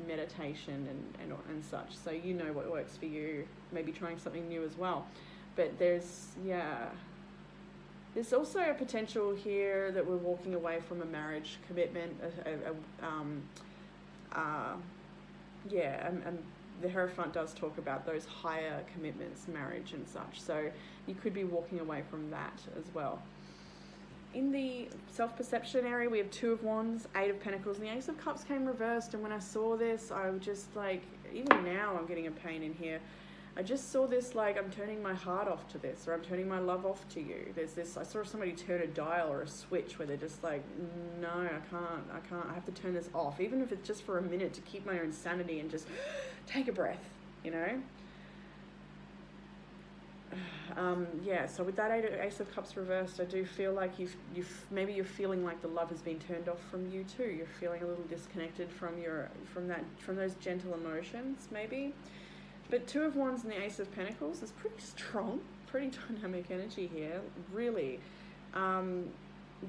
Meditation and such. So you know what works for you. Maybe trying something new as well. But there's also a potential here that we're walking away from a marriage commitment. The Hierophant does talk about those higher commitments, marriage and such. So you could be walking away from that as well. In the self-perception area, we have Two of Wands, Eight of Pentacles, and the Ace of Cups came reversed. And when I saw this, I was just like, even now I'm getting a pain in here. I just saw this, like, I'm turning my heart off to this, or I'm turning my love off to you. There's this, I saw somebody turn a dial or a switch where they're just like, no, I can't, I have to turn this off, even if it's just for a minute, to keep my own sanity and just take a breath, you know? Yeah, so with that Ace of Cups reversed, I do feel like maybe you're feeling like the love has been turned off from you too. You're feeling a little disconnected from those gentle emotions, maybe. But Two of Wands and the Ace of Pentacles is pretty strong, pretty dynamic energy here, really.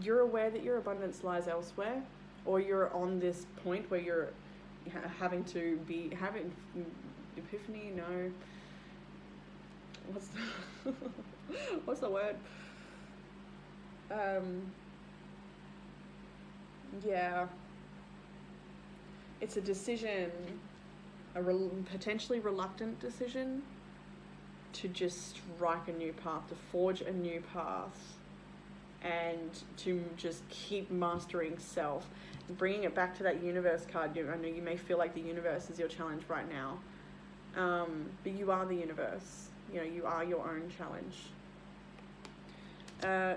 You're aware that your abundance lies elsewhere, or you're on this point where you're having epiphany, no. What's the word? Yeah. It's a decision, potentially reluctant decision to just strike a new path, to forge a new path, and to just keep mastering self. Bringing it back to that universe card, I know you may feel like the universe is your challenge right now, but you are the universe. You know, you are your own challenge.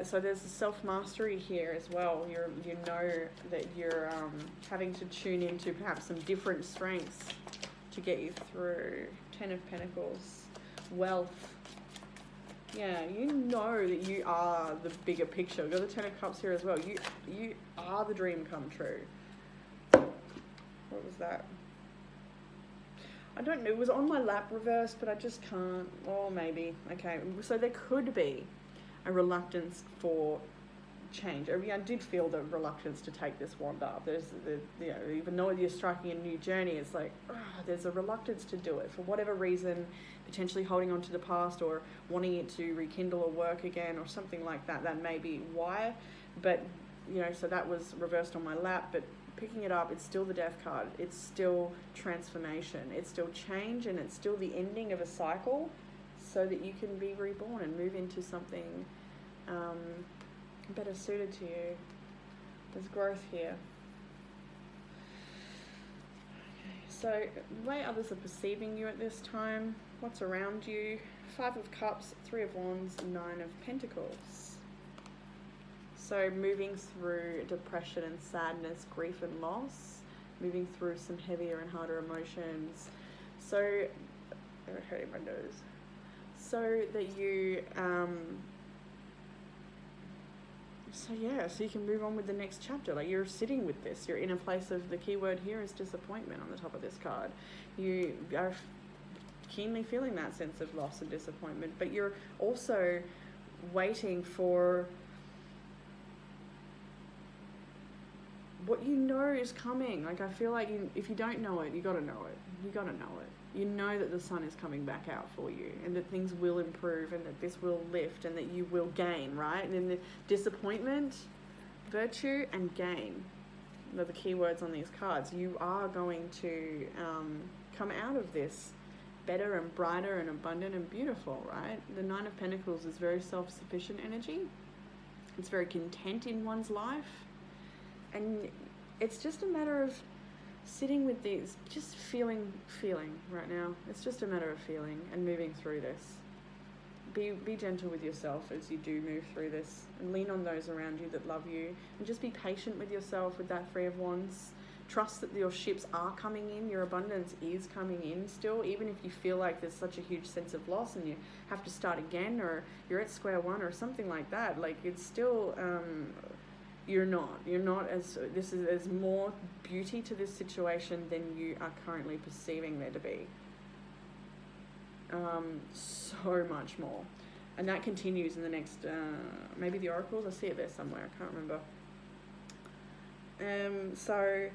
So there's a self-mastery here as well. You know that you're having to tune into perhaps some different strengths to get you through. 10 of Pentacles. Wealth. Yeah, you know that you are the bigger picture. We've got the 10 of Cups here as well. You are the dream come true. What was that? I don't know. It was on my lap reversed, but I just can't. Oh, maybe. Okay, so there could be a reluctance for change. I mean, I did feel the reluctance to take this wand up. There's even though you're striking a new journey, it's like there's a reluctance to do it for whatever reason, potentially holding on to the past or wanting it to rekindle or work again or something like that. That may be why. But so that was reversed on my lap. But picking it up, it's still the Death card. It's still transformation. It's still change, and it's still the ending of a cycle, so that you can be reborn and move into something better suited to you. There's growth here. Okay, so the way others are perceiving you at this time, what's around you? 5 of Cups, 3 of Wands, 9 of Pentacles. So moving through depression and sadness, grief and loss, moving through some heavier and harder emotions. So, I'm hurting my nose. So that you, so you can move on with the next chapter. Like, you're sitting with this. You're in a place of, the key word here is disappointment on the top of this card. You are keenly feeling that sense of loss and disappointment, but you're also waiting for what you know is coming. Like, I feel like if you don't know it, you got to know it. You got to know it. You know that the sun is coming back out for you, and that things will improve, and that this will lift, and that you will gain, right? And then the disappointment, virtue, and gain are the key words on these cards. You are going to come out of this better and brighter and abundant and beautiful, right? The 9 of Pentacles is very self-sufficient energy. It's very content in one's life. And it's just a matter of sitting with these, just feeling right now. It's just a matter of feeling and moving through this. Be gentle with yourself as you do move through this, and lean on those around you that love you, and just be patient with yourself with that 3 of Wands. Trust that your ships are coming in, your abundance is coming in still, even if you feel like there's such a huge sense of loss and you have to start again, or you're at square one or something like that. Like, it's still... You're not as, there's more beauty to this situation than you are currently perceiving there to be. So much more. And that continues in the next, maybe the oracles, I see it there somewhere, I can't remember. So,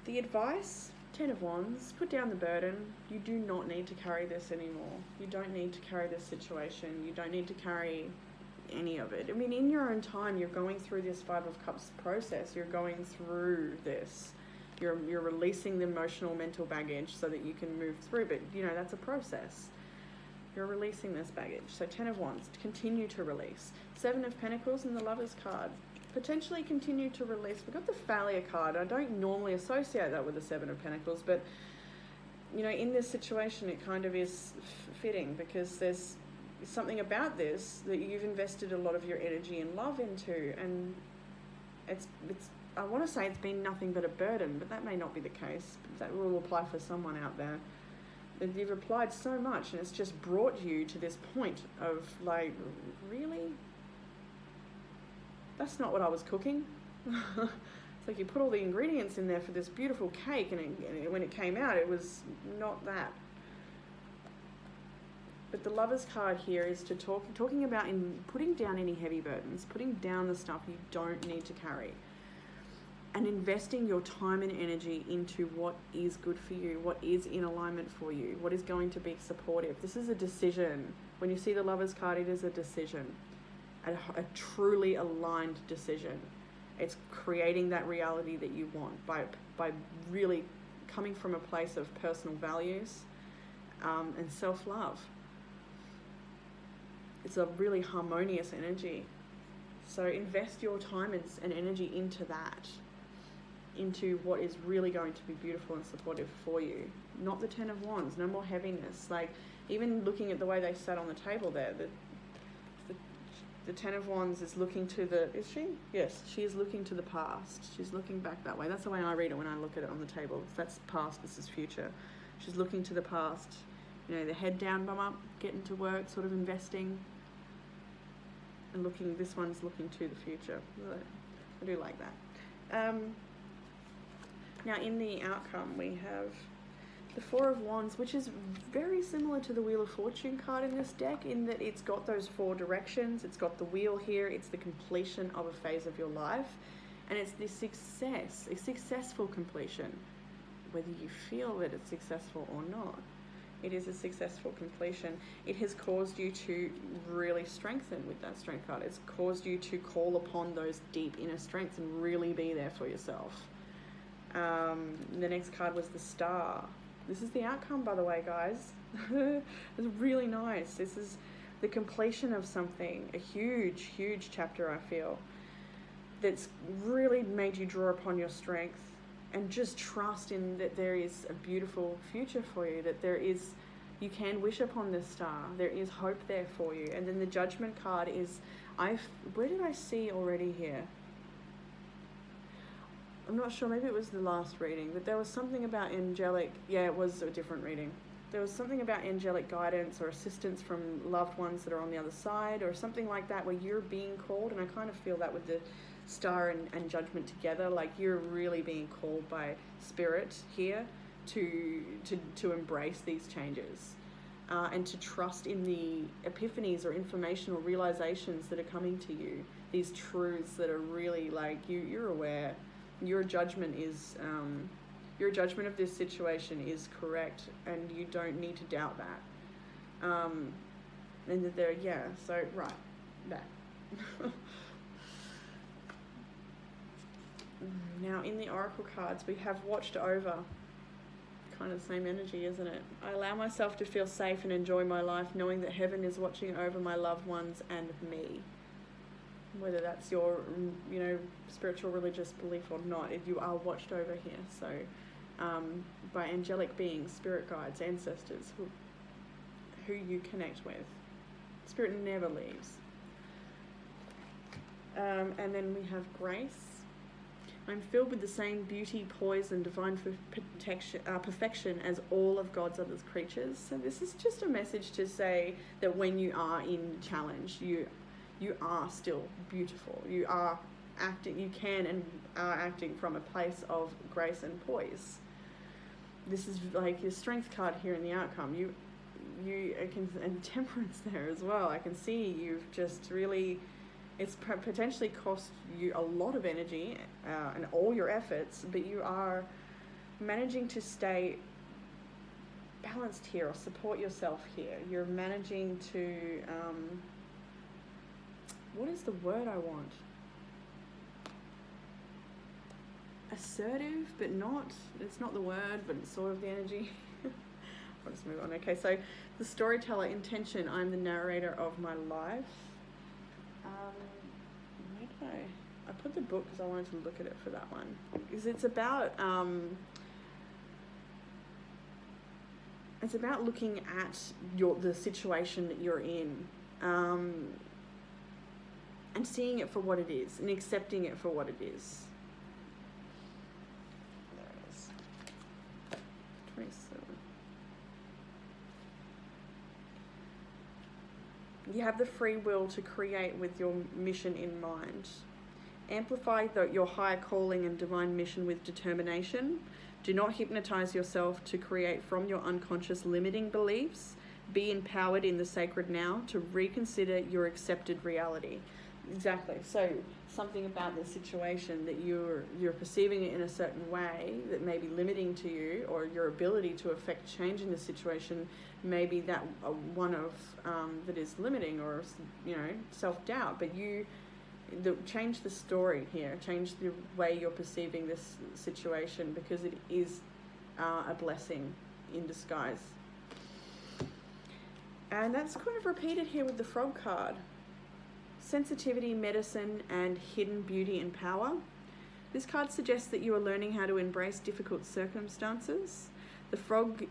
the advice, 10 of Wands, put down the burden. You do not need to carry this anymore. You don't need to carry this situation. You don't need to carry any of it. I mean, in your own time, you're going through this 5 of Cups process. You're going through this. You're releasing the emotional, mental baggage so that you can move through. But, that's a process. You're releasing this baggage. So 10 of Wands, continue to release. 7 of Pentacles and the Lover's card. Potentially continue to release. We've got the Failure card. I don't normally associate that with the 7 of Pentacles, but in this situation, it kind of is fitting, because there's something about this that you've invested a lot of your energy and love into, and it's I want to say it's been nothing but a burden, but that may not be the case. That will apply for someone out there. That you've applied so much, and it's just brought you to this point of like, really? That's not what I was cooking. It's like you put all the ingredients in there for this beautiful cake, and when it came out, it was not that. But the Lovers card here is to talking about putting down any heavy burdens, putting down the stuff you don't need to carry, and investing your time and energy into what is good for you, what is in alignment for you, what is going to be supportive. This is a decision. When you see the Lovers card, it is a decision, a truly aligned decision. It's creating that reality that you want by really coming from a place of personal values and self-love. It's a really harmonious energy. So invest your time and energy into that, into what is really going to be beautiful and supportive for you. Not the Ten of Wands, no more heaviness. Like, even looking at the way they sat on the table there, the Ten of Wands is looking to is she? Yes, she is looking to the past. She's looking back that way. That's the way I read it when I look at it on the table. That's past, this is future. She's looking to the past. The head down, bum up, getting to work, sort of investing. And this one's looking to the future. I do like that. Now in the outcome, we have the Four of Wands, which is very similar to the Wheel of Fortune card in this deck, in that it's got those four directions. It's got the wheel here. It's the completion of a phase of your life. And it's this a successful completion, whether you feel that it's successful or not. It is a successful completion. It has caused you to really strengthen with that strength card. It's caused you to call upon those deep inner strengths and really be there for yourself. The next card was the Star. This is the outcome, by the way, guys. It's really nice. This is the completion of something, a huge, huge chapter, I feel, that's really made you draw upon your strength. And just trust in that there is a beautiful future for you, that you can wish upon this star. There is hope there for you. And then the Judgment card is, where did I see already here? I'm not sure, maybe it was the last reading, but there was something about angelic, it was a different reading. There was something about angelic guidance or assistance from loved ones that are on the other side, or something like that, where you're being called, and I kind of feel that with the Star and Judgment together, like you're really being called by Spirit here to embrace these changes, and to trust in the epiphanies or information or realizations that are coming to you, these truths that are really like you're aware. Your judgment of this situation is correct, and you don't need to doubt that. And that that. Now in the Oracle cards, we have Watched Over. Kind of the same energy, isn't it? I allow myself to feel safe and enjoy my life, knowing that heaven is watching over my loved ones and me. Whether that's your, spiritual religious belief or not, you are watched over here. So, by angelic beings, spirit guides, ancestors, who you connect with. Spirit never leaves. And then we have Grace. I'm filled with the same beauty, poise, and divine perfection as all of God's other creatures. So this is just a message to say that when you are in challenge, you are still beautiful. You are acting, you can and are acting from a place of grace and poise. This is like your Strength card here in the outcome. And Temperance there as well. I can see you've just really, it's potentially cost you a lot of energy and all your efforts, but you are managing to stay balanced here or support yourself here. You're managing to, what is the word I want? Assertive, but not, it's not the word, but it's sort of the energy. I'll just move on. Okay, so the Storyteller, intention, I'm the narrator of my life. Where did I put the book because I wanted to look at it for that one. Because it's about, It's about looking at the situation that you're in, and seeing it for what it is and accepting it for what it is. There it is. 27. You have the free will to create with your mission in mind. Amplify your higher calling and divine mission with determination. Do not hypnotize yourself to create from your unconscious limiting beliefs. Be empowered in the sacred now to reconsider your accepted reality. Exactly. So something about the situation that you're perceiving it in a certain way that may be limiting to you, or your ability to affect change in the situation may be that one of that is limiting, or self-doubt. But change the story here, change the way you're perceiving this situation, because it is a blessing in disguise. And that's kind of repeated here with the frog card. Sensitivity, medicine, and hidden beauty and power. This card suggests that you are learning how to embrace difficult circumstances. The frog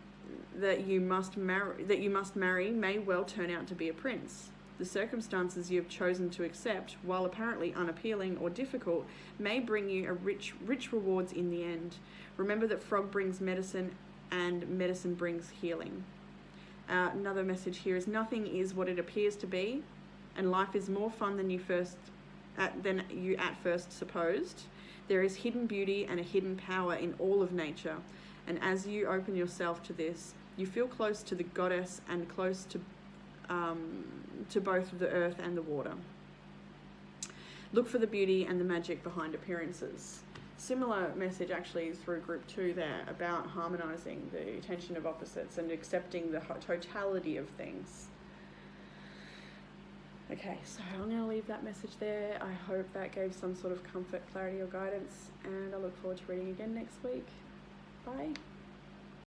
that you must marry may well turn out to be a prince. The circumstances you have chosen to accept, while apparently unappealing or difficult, may bring you a rich rewards in the end. Remember that frog brings medicine, and medicine brings healing. Another message here is nothing is what it appears to be, and life is more fun than you at first supposed. There is hidden beauty and a hidden power in all of nature, and as you open yourself to this, you feel close to the goddess and close to both the earth and the water. Look for the beauty and the magic behind appearances. Similar message actually through group 2 there, about harmonizing the tension of opposites and accepting the totality of things. Okay, so I'm going to leave that message there. I hope that gave some sort of comfort, clarity, or guidance, and I look forward to reading again next week. Bye.